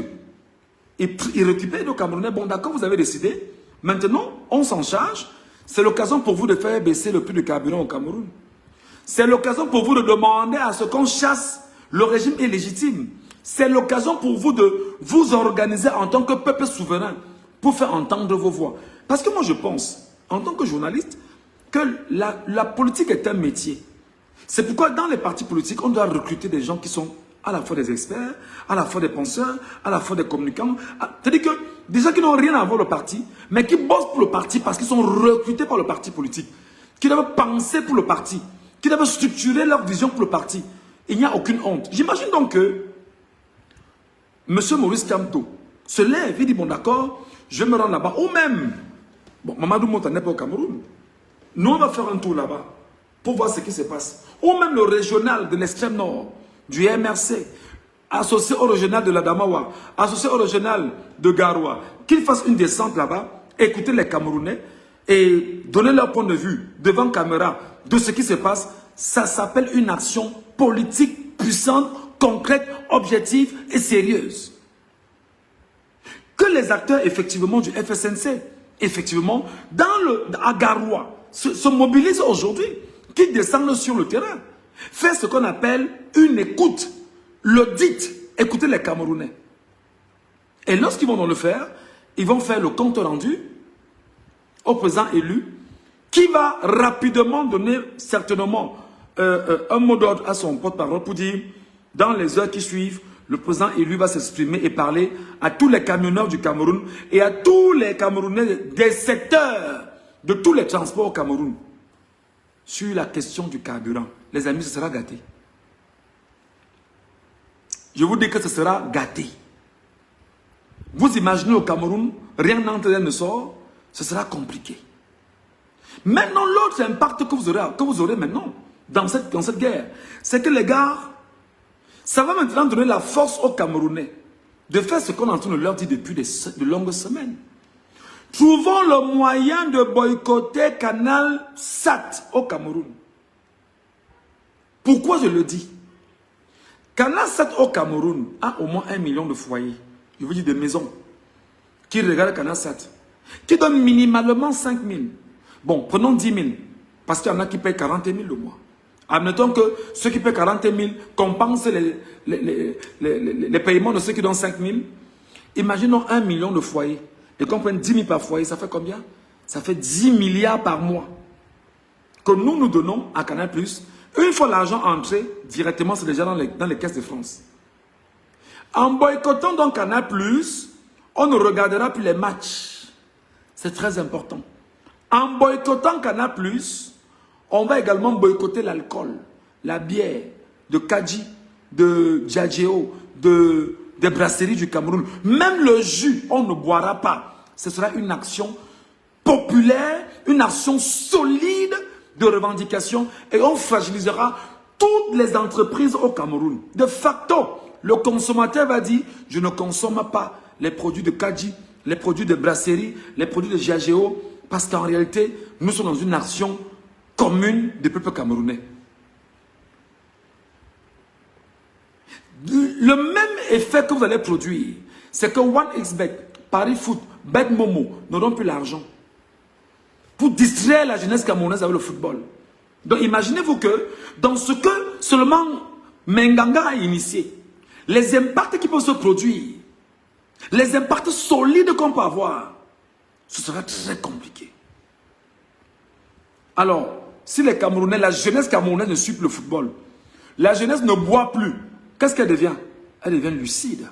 Speaker 1: Il récupère nos Camerounais. Bon, d'accord, vous avez décidé. Maintenant, on s'en charge. C'est l'occasion pour vous de faire baisser le prix du carburant au Cameroun. C'est l'occasion pour vous de demander à ce qu'on chasse le régime illégitime. C'est l'occasion pour vous de vous organiser en tant que peuple souverain pour faire entendre vos voix. Parce que moi, je pense, en tant que journaliste, que la politique est un métier. C'est pourquoi dans les partis politiques, on doit recruter des gens qui sont à la fois des experts, à la fois des penseurs, à la fois des communicants. C'est-à-dire que des gens qui n'ont rien à voir le parti, mais qui bossent pour le parti parce qu'ils sont recrutés par le parti politique, qui doivent penser pour le parti, qui doivent structurer leur vision pour le parti. Il n'y a aucune honte. J'imagine donc que M. Maurice Kamto se lève, il dit, bon d'accord, je vais me rendre là-bas. Ou même, bon, Mamadou Mouta n'est pas au Cameroun. Nous, on va faire un tour là-bas pour voir ce qui se passe. Ou même le régional de l'extrême nord, du MRC, associé au régional de l'Adamawa, associé au régional de Garoua, qu'ils fassent une descente là-bas, écouter les Camerounais et donner leur point de vue devant caméra de ce qui se passe, ça s'appelle une action politique puissante, concrète, objective et sérieuse. Que les acteurs, effectivement, du FSNC, effectivement, à Garoua, se mobilisent aujourd'hui, qui descendent sur le terrain, fait ce qu'on appelle une écoute, l'audit, écouter les Camerounais. Et lorsqu'ils vont le faire, ils vont faire le compte rendu au président élu, qui va rapidement donner certainement un mot d'ordre à son porte-parole pour dire, dans les heures qui suivent, le président élu va s'exprimer et parler à tous les camionneurs du Cameroun et à tous les Camerounais des secteurs de tous les transports au Cameroun sur la question du carburant. Les amis, ce sera gâté. Je vous dis que ce sera gâté. Vous imaginez au Cameroun, rien n'entre, rien ne sort, ce sera compliqué. Maintenant, l'autre impact que vous aurez maintenant dans cette guerre, c'est que les gars, ça va maintenant donner la force aux Camerounais de faire ce qu'on est en train de leur dire depuis de longues semaines. Trouvons le moyen de boycotter Canal Sat au Cameroun. Pourquoi je le dis? Canal Sat au Cameroun a au moins 1 million de foyers, je veux dire des maisons, qui regardent Canal Sat, qui donnent minimalement 5 000. Bon, prenons 10 000, parce qu'il y en a qui payent 40 000 le mois. Admettons que ceux qui payent 40 000 compensent les paiements de ceux qui donnent 5 000. Imaginons 1 million de foyers. Et qu'on prenne 10 000 par foyer, ça fait combien? Ça fait 10 milliards par mois. Que nous donnons à Canal+. Une fois l'argent entré, directement, c'est déjà dans les caisses de France. En boycottant donc Canal+, on ne regardera plus les matchs. C'est très important. En boycottant Canal+, on va également boycotter l'alcool, la bière, de Kadji, de Djadjeo, des brasseries du Cameroun. Même le jus, on ne boira pas. Ce sera une action populaire, une action solide de revendication et on fragilisera toutes les entreprises au Cameroun. De facto, le consommateur va dire, je ne consomme pas les produits de Kadji, les produits de brasserie, les produits de Djadjeo, parce qu'en réalité, nous sommes dans une action commune du peuple camerounais. Le même effet que vous allez produire, c'est que 1xBet, Paris Foot, BetMomo n'auront plus l'argent pour distraire la jeunesse camerounaise avec le football. Donc imaginez-vous que dans ce que seulement Menganga a initié, les impacts qui peuvent se produire, les impacts solides qu'on peut avoir, ce sera très compliqué. Alors, si les Camerounais, la jeunesse camerounaise ne suit plus le football, la jeunesse ne boit plus, qu'est-ce qu'elle devient? Elle devient lucide.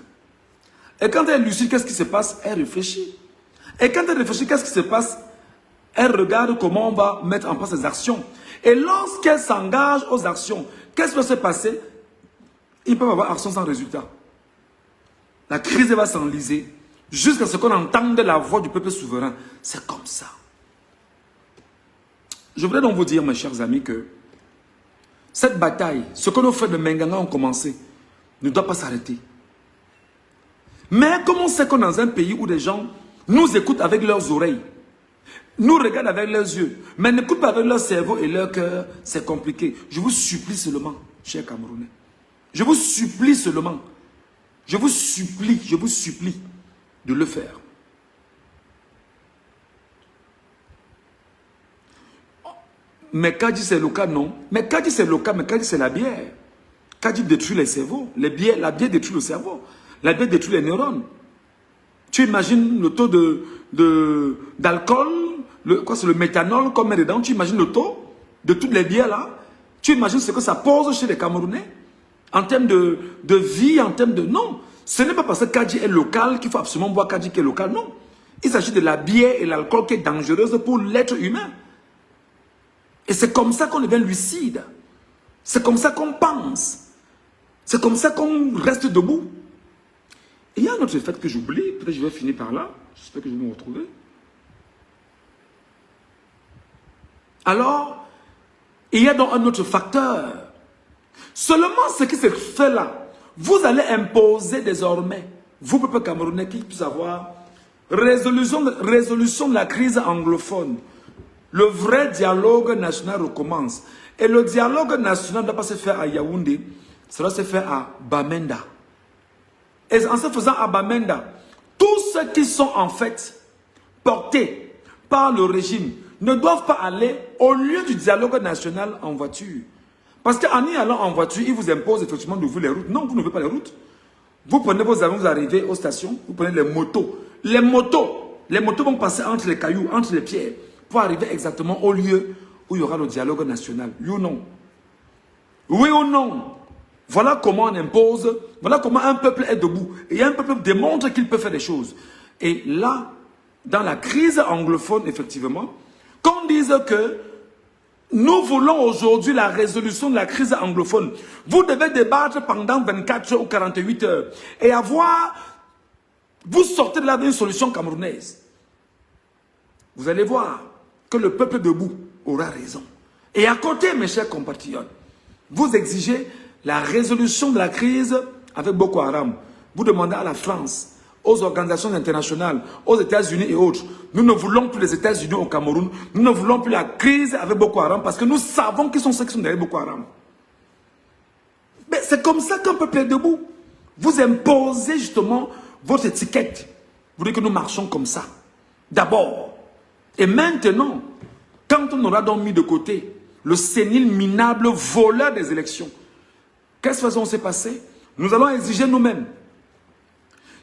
Speaker 1: Et quand elle est lucide, qu'est-ce qui se passe? Elle réfléchit. Et quand elle réfléchit, qu'est-ce qui se passe? Elle regarde comment on va mettre en place les actions. Et lorsqu'elle s'engage aux actions, qu'est-ce qui va se passer? Ils peuvent avoir action sans résultat. La crise va s'enliser jusqu'à ce qu'on entende la voix du peuple souverain. C'est comme ça. Je voudrais donc vous dire, mes chers amis, que cette bataille, ce que nos frères de Menganga ont commencé, ne doit pas s'arrêter. Mais comment c'est qu'on est dans un pays où des gens nous écoutent avec leurs oreilles, nous regardent avec leurs yeux, mais n'écoutent pas avec leur cerveau et leur cœur, c'est compliqué. Je vous supplie seulement, chers Camerounais, je vous supplie seulement, je vous supplie de le faire. Mais Kadji c'est local, non. Mais Kadji c'est local, mais Kadji c'est la bière. Kadji détruit les cerveaux. La bière détruit le cerveau. La bière détruit les neurones. Tu imagines le taux d'alcool, c'est le méthanol qu'on met dedans. Tu imagines le taux de toutes les bières là. Tu imagines ce que ça pose chez les Camerounais en termes de vie, en termes de... Non, ce n'est pas parce que Kadji est local qu'il faut absolument boire Kadji qui est local, non. Il s'agit de la bière et l'alcool qui est dangereuse pour l'être humain. Et c'est comme ça qu'on devient lucide. C'est comme ça qu'on pense. C'est comme ça qu'on reste debout. Et il y a un autre fait que j'oublie. Peut-être que je vais finir par là. J'espère que je vais me retrouver. Alors, il y a donc un autre facteur. Seulement ce qui se fait là, vous allez imposer désormais, vous, peuple camerounais, qui puisse avoir résolution de la crise anglophone. le vrai dialogue national recommence. Et le dialogue national ne doit pas se faire à Yaoundé, ça doit se faire à Bamenda. Et en se faisant à Bamenda, tous ceux qui sont en fait portés par le régime ne doivent pas aller au lieu du dialogue national en voiture. Parce qu'en y allant en voiture, ils vous imposent effectivement d'ouvrir les routes. Non, vous n'ouvrez pas les routes. Vous prenez vos avions, vous arrivez aux stations, vous prenez les motos. Les motos vont passer entre les cailloux, entre les pierres, pour arriver exactement au lieu où il y aura le dialogue national. Oui ou non? Oui ou non? Voilà comment on impose, voilà comment un peuple est debout. Et un peuple démontre qu'il peut faire des choses. Et là, dans la crise anglophone, effectivement, qu'on dise que nous voulons aujourd'hui la résolution de la crise anglophone, vous devez débattre pendant 24 heures ou 48 heures et vous sortez de là d'une solution camerounaise. Vous allez voir que le peuple debout aura raison. Et à côté, mes chers compatriotes, vous exigez la résolution de la crise avec Boko Haram. Vous demandez à la France, aux organisations internationales, aux États-Unis et autres. Nous ne voulons plus les États-Unis au Cameroun. Nous ne voulons plus la crise avec Boko Haram parce que nous savons qui sont ceux qui sont derrière Boko Haram. Mais c'est comme ça qu'un peuple est debout. Vous imposez justement votre étiquette. Vous dites que nous marchons comme ça. D'abord. Et maintenant, quand on aura donc mis de côté le sénile minable voleur des élections, qu'est-ce que s'est passé? Nous allons exiger nous-mêmes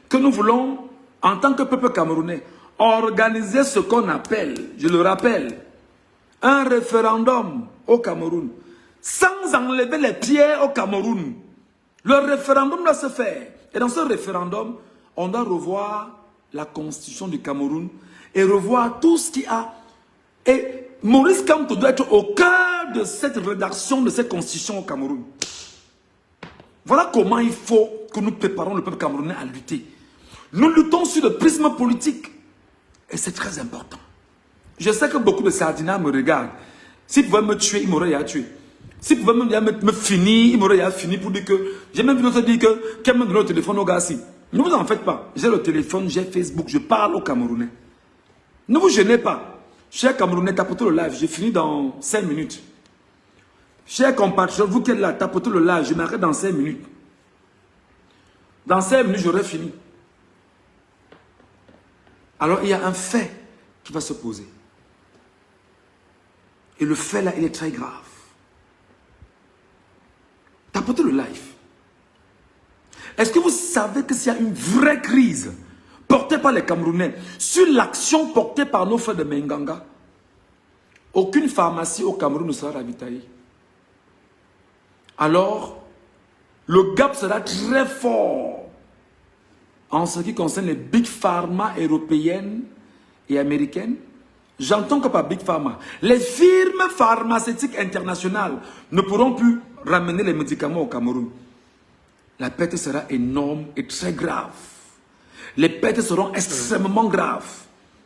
Speaker 1: que nous voulons, en tant que peuple camerounais, organiser ce qu'on appelle, je le rappelle, un référendum au Cameroun, sans enlever les pierres au Cameroun. Le référendum doit se faire. Et dans ce référendum, on doit revoir la constitution du Cameroun et revoir tout ce qui a... Et Maurice Kamto doit être au cœur de cette rédaction de cette constitution au Cameroun. Voilà comment il faut que nous préparons le peuple camerounais à lutter. Nous luttons sur le prisme politique. Et c'est très important. Je sais que beaucoup de sardinats me regardent. S'ils pouvaient me tuer, ils m'auraient déjà tué. S'ils pouvaient me finir, ils m'auraient déjà fini pour dire que... J'ai même vu d'autres dire que... Qu'elle me donne le téléphone au gars ci. Ne vous en faites pas. J'ai le téléphone, j'ai Facebook, je parle aux Camerounais. Ne vous gênez pas. Chers Camerounais, tapotez le live. J'ai fini dans 5 minutes. Chers compatriotes, vous qui êtes là, tapotez le live. Je m'arrête dans 5 minutes. Dans 5 minutes, j'aurai fini. Alors, il y a un fait qui va se poser. Et le fait là, il est très grave. Tapotez le live. Est-ce que vous savez que s'il y a une vraie crise portée par les Camerounais sur l'action portée par nos frères de Menganga, aucune pharmacie au Cameroun ne sera ravitaillée. Alors, le gap sera très fort en ce qui concerne les big pharma européennes et américaines. J'entends que par big pharma, les firmes pharmaceutiques internationales ne pourront plus ramener les médicaments au Cameroun. La perte sera énorme et très grave. Les pertes seront extrêmement graves.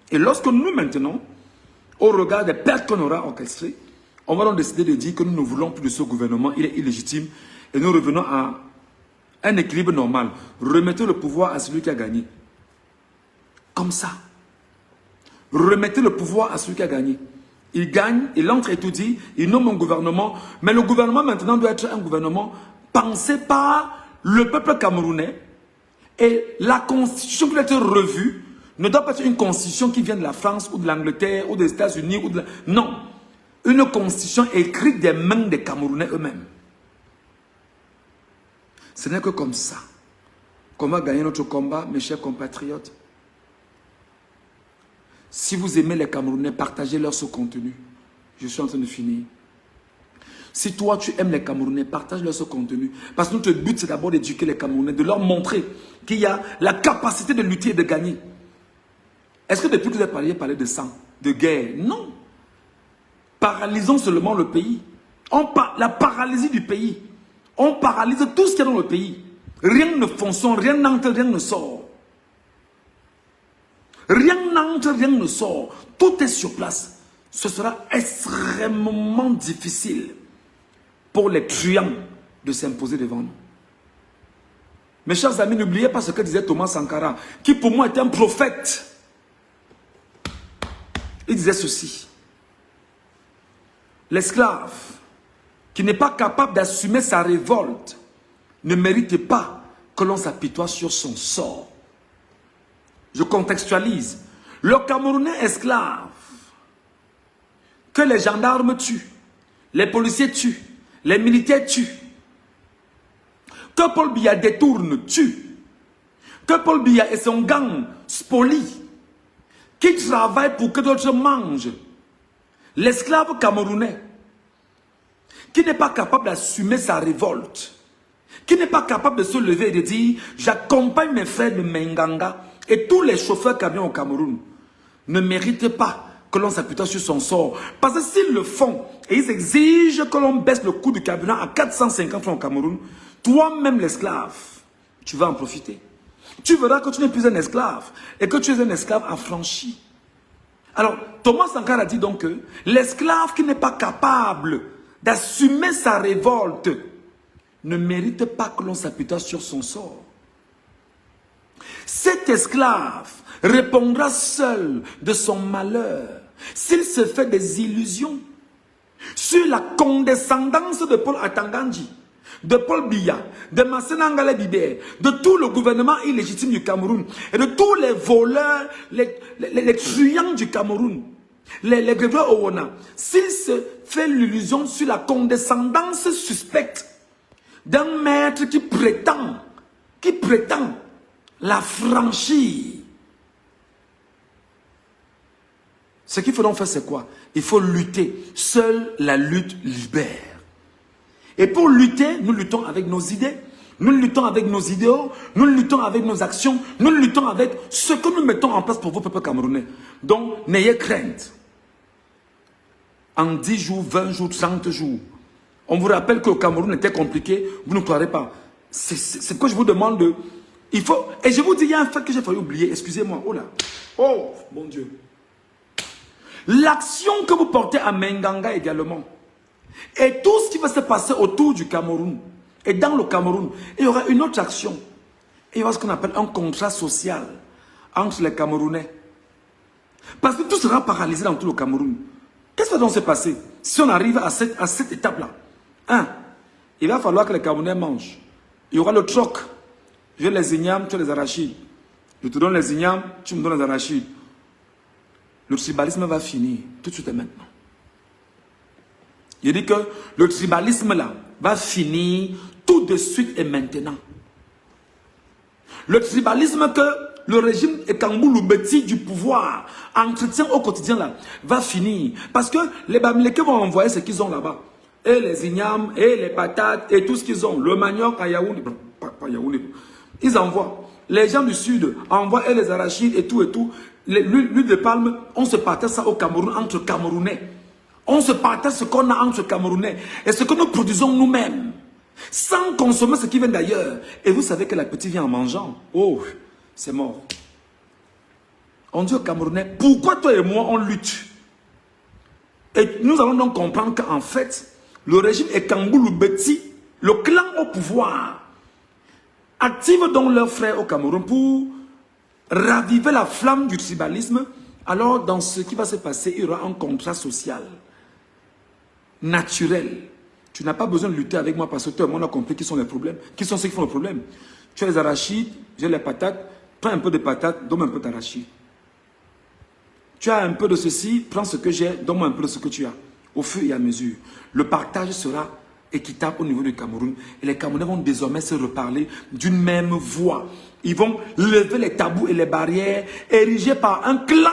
Speaker 1: Et lorsque nous, maintenant, au regard des pertes qu'on aura orchestrées, on va donc décider de dire que nous ne voulons plus de ce gouvernement, il est illégitime, et nous revenons à un équilibre normal. Remettez le pouvoir à celui qui a gagné. Comme ça. Remettez le pouvoir à celui qui a gagné. Il gagne, il entre et tout dit, il nomme un gouvernement, mais le gouvernement maintenant doit être un gouvernement pensé par le peuple camerounais, et la constitution qui doit être revue ne doit pas être une constitution qui vient de la France ou de l'Angleterre ou des États-Unis ou de la... Non. Une constitution écrite des mains des Camerounais eux-mêmes. Ce n'est que comme ça qu'on va gagner notre combat, mes chers compatriotes. Si vous aimez les Camerounais, partagez-leur ce contenu. Je suis en train de finir. Si toi, tu aimes les Camerounais, partage-leur ce contenu. Parce que notre but, c'est d'abord d'éduquer les Camerounais, de leur montrer qu'il y a la capacité de lutter et de gagner. Est-ce que depuis que vous avez parlé de sang, de guerre? Non. Paralysons seulement le pays. La paralysie du pays. On paralyse tout ce qu'il y a dans le pays. Rien ne fonctionne, rien n'entre, rien ne sort. Rien n'entre, rien ne sort. Tout est sur place. Ce sera extrêmement difficile pour les truands de s'imposer devant nous. Mes chers amis, n'oubliez pas ce que disait Thomas Sankara, qui pour moi était un prophète. Il disait ceci: L'esclave qui n'est pas capable d'assumer sa révolte ne mérite pas que l'on s'apitoie sur son sort. Je contextualise. Le Camerounais esclave que les gendarmes tuent, les policiers tuent, les militaires tuent, que Paul Biya détourne, tue, que Paul Biya et son gang spolient, qui travaillent pour que d'autres mangent. L'esclave camerounais qui n'est pas capable d'assumer sa révolte, qui n'est pas capable de se lever et de dire « J'accompagne mes frères de Menganga et tous les chauffeurs camions au Cameroun » ne méritent pas que l'on s'appuie sur son sort. Parce que s'ils le font et ils exigent que l'on baisse le coût du carburant à 450 francs au Cameroun, toi-même l'esclave, tu vas en profiter. Tu verras que tu n'es plus un esclave et que tu es un esclave affranchi. Alors, Thomas Sankara dit donc que l'esclave qui n'est pas capable d'assumer sa révolte ne mérite pas que l'on s'appuie sur son sort. Cet esclave répondra seul de son malheur s'il se fait des illusions sur la condescendance de Paul Atangandji, de Paul Biya, de Massenangale Bibé, de tout le gouvernement illégitime du Cameroun et de tous les voleurs, les truands du Cameroun, les greveurs Owona. S'il se fait l'illusion sur la condescendance suspecte d'un maître qui prétend la franchir. Ce qu'il faut donc faire, c'est quoi? Il faut lutter. Seule la lutte libère. Et pour lutter, nous luttons avec nos idées, nous luttons avec nos idéaux, nous luttons avec nos actions, nous luttons avec ce que nous mettons en place pour vos peuples camerounais. Donc, n'ayez crainte. En 10 jours, 20 jours, 30 jours, on vous rappelle que le Cameroun était compliqué, vous ne croirez pas. C'est ce que je vous demande de... Il faut... Et je vous dis, il y a un fait que j'ai failli oublier, excusez-moi. Oh là. Oh, mon Dieu. L'action que vous portez à Menganga également, et tout ce qui va se passer autour du Cameroun, et dans le Cameroun, il y aura une autre action. Il y aura ce qu'on appelle un contrat social entre les Camerounais. Parce que tout sera paralysé dans tout le Cameroun. Qu'est-ce qui va donc se passer si on arrive à cette étape-là? Il va falloir que les Camerounais mangent. Il y aura le troc. Je les ignames, tu les arachides. Je te donne les ignames, tu me donnes les arachides. Le tribalisme va finir tout de suite et maintenant. Il dit que le tribalisme là va finir tout de suite et maintenant. Le tribalisme que le régime Ekangboulou-Beti du pouvoir entretient au quotidien là va finir. Parce que les Bamileke vont envoyer ce qu'ils ont là-bas. Et les ignames, et les patates, et tout ce qu'ils ont. Le manioc à Yaoundé. Pas Yaoundé. Ils envoient. Les gens du sud envoient et les arachides et tout et tout. L'huile de palme, on se partage ça au Cameroun entre Camerounais. On se partage ce qu'on a entre Camerounais et ce que nous produisons nous-mêmes. Sans consommer ce qui vient d'ailleurs. Et vous savez que la petite vient en mangeant. Oh, c'est mort. On dit aux Camerounais, pourquoi toi et moi on lutte? Et nous allons donc comprendre qu'en fait, le régime Ekangboulou-Beti, le clan au pouvoir, active donc leurs frères au Cameroun pour raviver la flamme du tribalisme. Alors dans ce qui va se passer, il y aura un contrat social naturel. Tu n'as pas besoin de lutter avec moi parce que toi et moi on a compris qui sont les problèmes. Qui sont ceux qui font le problème? Tu as les arachides, j'ai les patates, prends un peu de patates, donne-moi un peu d'arachides. Tu as un peu de ceci, prends ce que j'ai, donne-moi un peu de ce que tu as. Au fur et à mesure, le partage sera équitable au niveau du Cameroun. Et les Camerounais vont désormais se reparler d'une même voix. Ils vont lever les tabous et les barrières érigés par un clan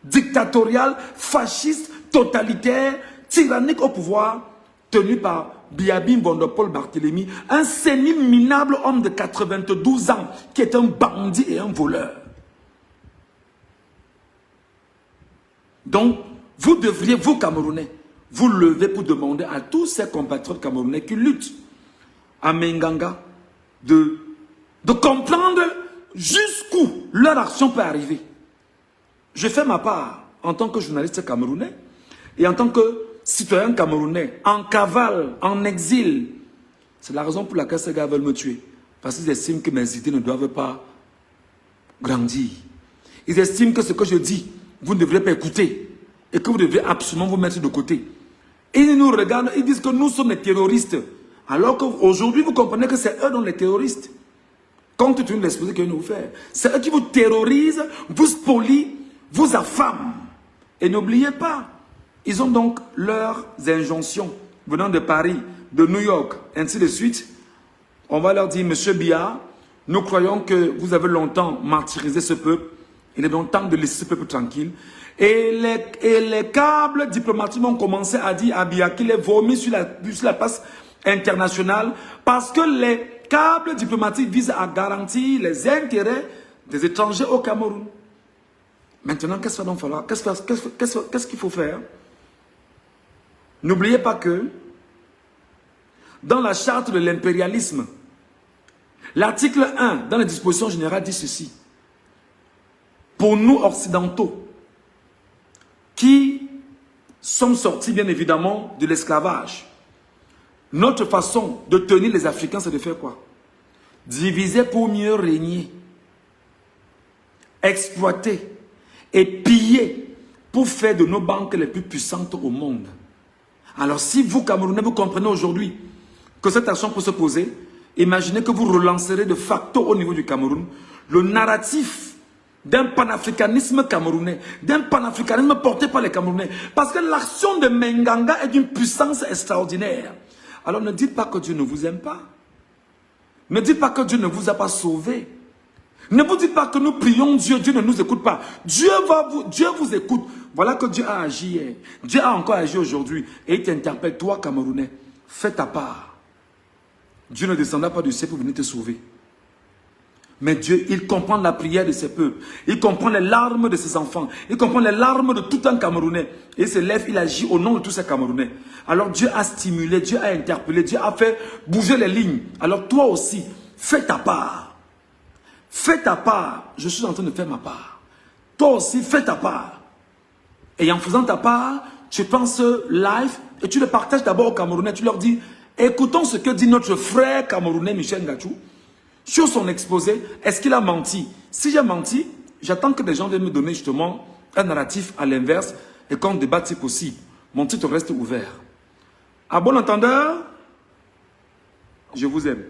Speaker 1: dictatorial, fasciste, totalitaire, tyrannique au pouvoir, tenu par Biabim Bondopol Barthélemy, un sénile minable homme de 92 ans, qui est un bandit et un voleur. Donc, vous devriez, vous Camerounais, vous lever pour demander à tous ces compatriotes camerounais qui luttent à Menganga de comprendre jusqu'où leur action peut arriver. Je fais ma part en tant que journaliste camerounais et en tant que citoyen camerounais, en cavale, en exil. C'est la raison pour laquelle ces gars veulent me tuer. Parce qu'ils estiment que mes idées ne doivent pas grandir. Ils estiment que ce que je dis, vous ne devrez pas écouter. Et que vous devez absolument vous mettre de côté. Ils nous regardent, ils disent que nous sommes des terroristes. Alors qu'aujourd'hui, vous comprenez que c'est eux dont les terroristes. Compte tenu de l'exposé qu'ils nous font. C'est eux qui vous terrorisent, vous spolient, vous affament. Et n'oubliez pas, ils ont donc leurs injonctions venant de Paris, de New York, ainsi de suite. On va leur dire, Monsieur Biya, nous croyons que vous avez longtemps martyrisé ce peuple. Il est donc temps de laisser ce peuple tranquille. Et les câbles diplomatiques ont commencé à dire à Biya qu'il est vomi sur la place internationale parce que les câbles diplomatiques visent à garantir les intérêts des étrangers au Cameroun. Maintenant, qu'est-ce qu'il va donc falloir? Qu'est-ce qu'il faut faire? N'oubliez pas que dans la charte de l'impérialisme, l'article 1, dans les dispositions générales, dit ceci. Pour nous occidentaux, qui sommes sortis bien évidemment de l'esclavage, notre façon de tenir les Africains, c'est de faire quoi? Diviser pour mieux régner, exploiter et piller pour faire de nos banques les plus puissantes au monde. Alors si vous, Camerounais, vous comprenez aujourd'hui que cette action peut se poser, imaginez que vous relancerez de facto au niveau du Cameroun le narratif d'un panafricanisme camerounais, d'un panafricanisme porté par les Camerounais. Parce que l'action de Menganga est d'une puissance extraordinaire. Alors ne dites pas que Dieu ne vous aime pas. Ne dites pas que Dieu ne vous a pas sauvé. Ne vous dites pas que nous prions Dieu, Dieu ne nous écoute pas. Dieu vous écoute. Voilà que Dieu a agi hier. Dieu a encore agi aujourd'hui. Et il t'interpelle, toi Camerounais, fais ta part. Dieu ne descendra pas du ciel pour venir te sauver. Mais Dieu, il comprend la prière de ses peuples. Il comprend les larmes de ses enfants. Il comprend les larmes de tout un Camerounais. Et il se lève, il agit au nom de tous ces Camerounais. Alors Dieu a stimulé, Dieu a interpellé, Dieu a fait bouger les lignes. Alors toi aussi, fais ta part. Fais ta part. Je suis en train de faire ma part. Toi aussi, fais ta part. Et en faisant ta part, tu prends ce live et tu le partages d'abord aux Camerounais. Tu leur dis, écoutons ce que dit notre frère camerounais Michel Ngachou. Sur son exposé, est-ce qu'il a menti? Si j'ai menti, j'attends que des gens viennent me donner justement un narratif à l'inverse et qu'on débatte si possible. Mon titre reste ouvert. À bon entendeur, je vous aime.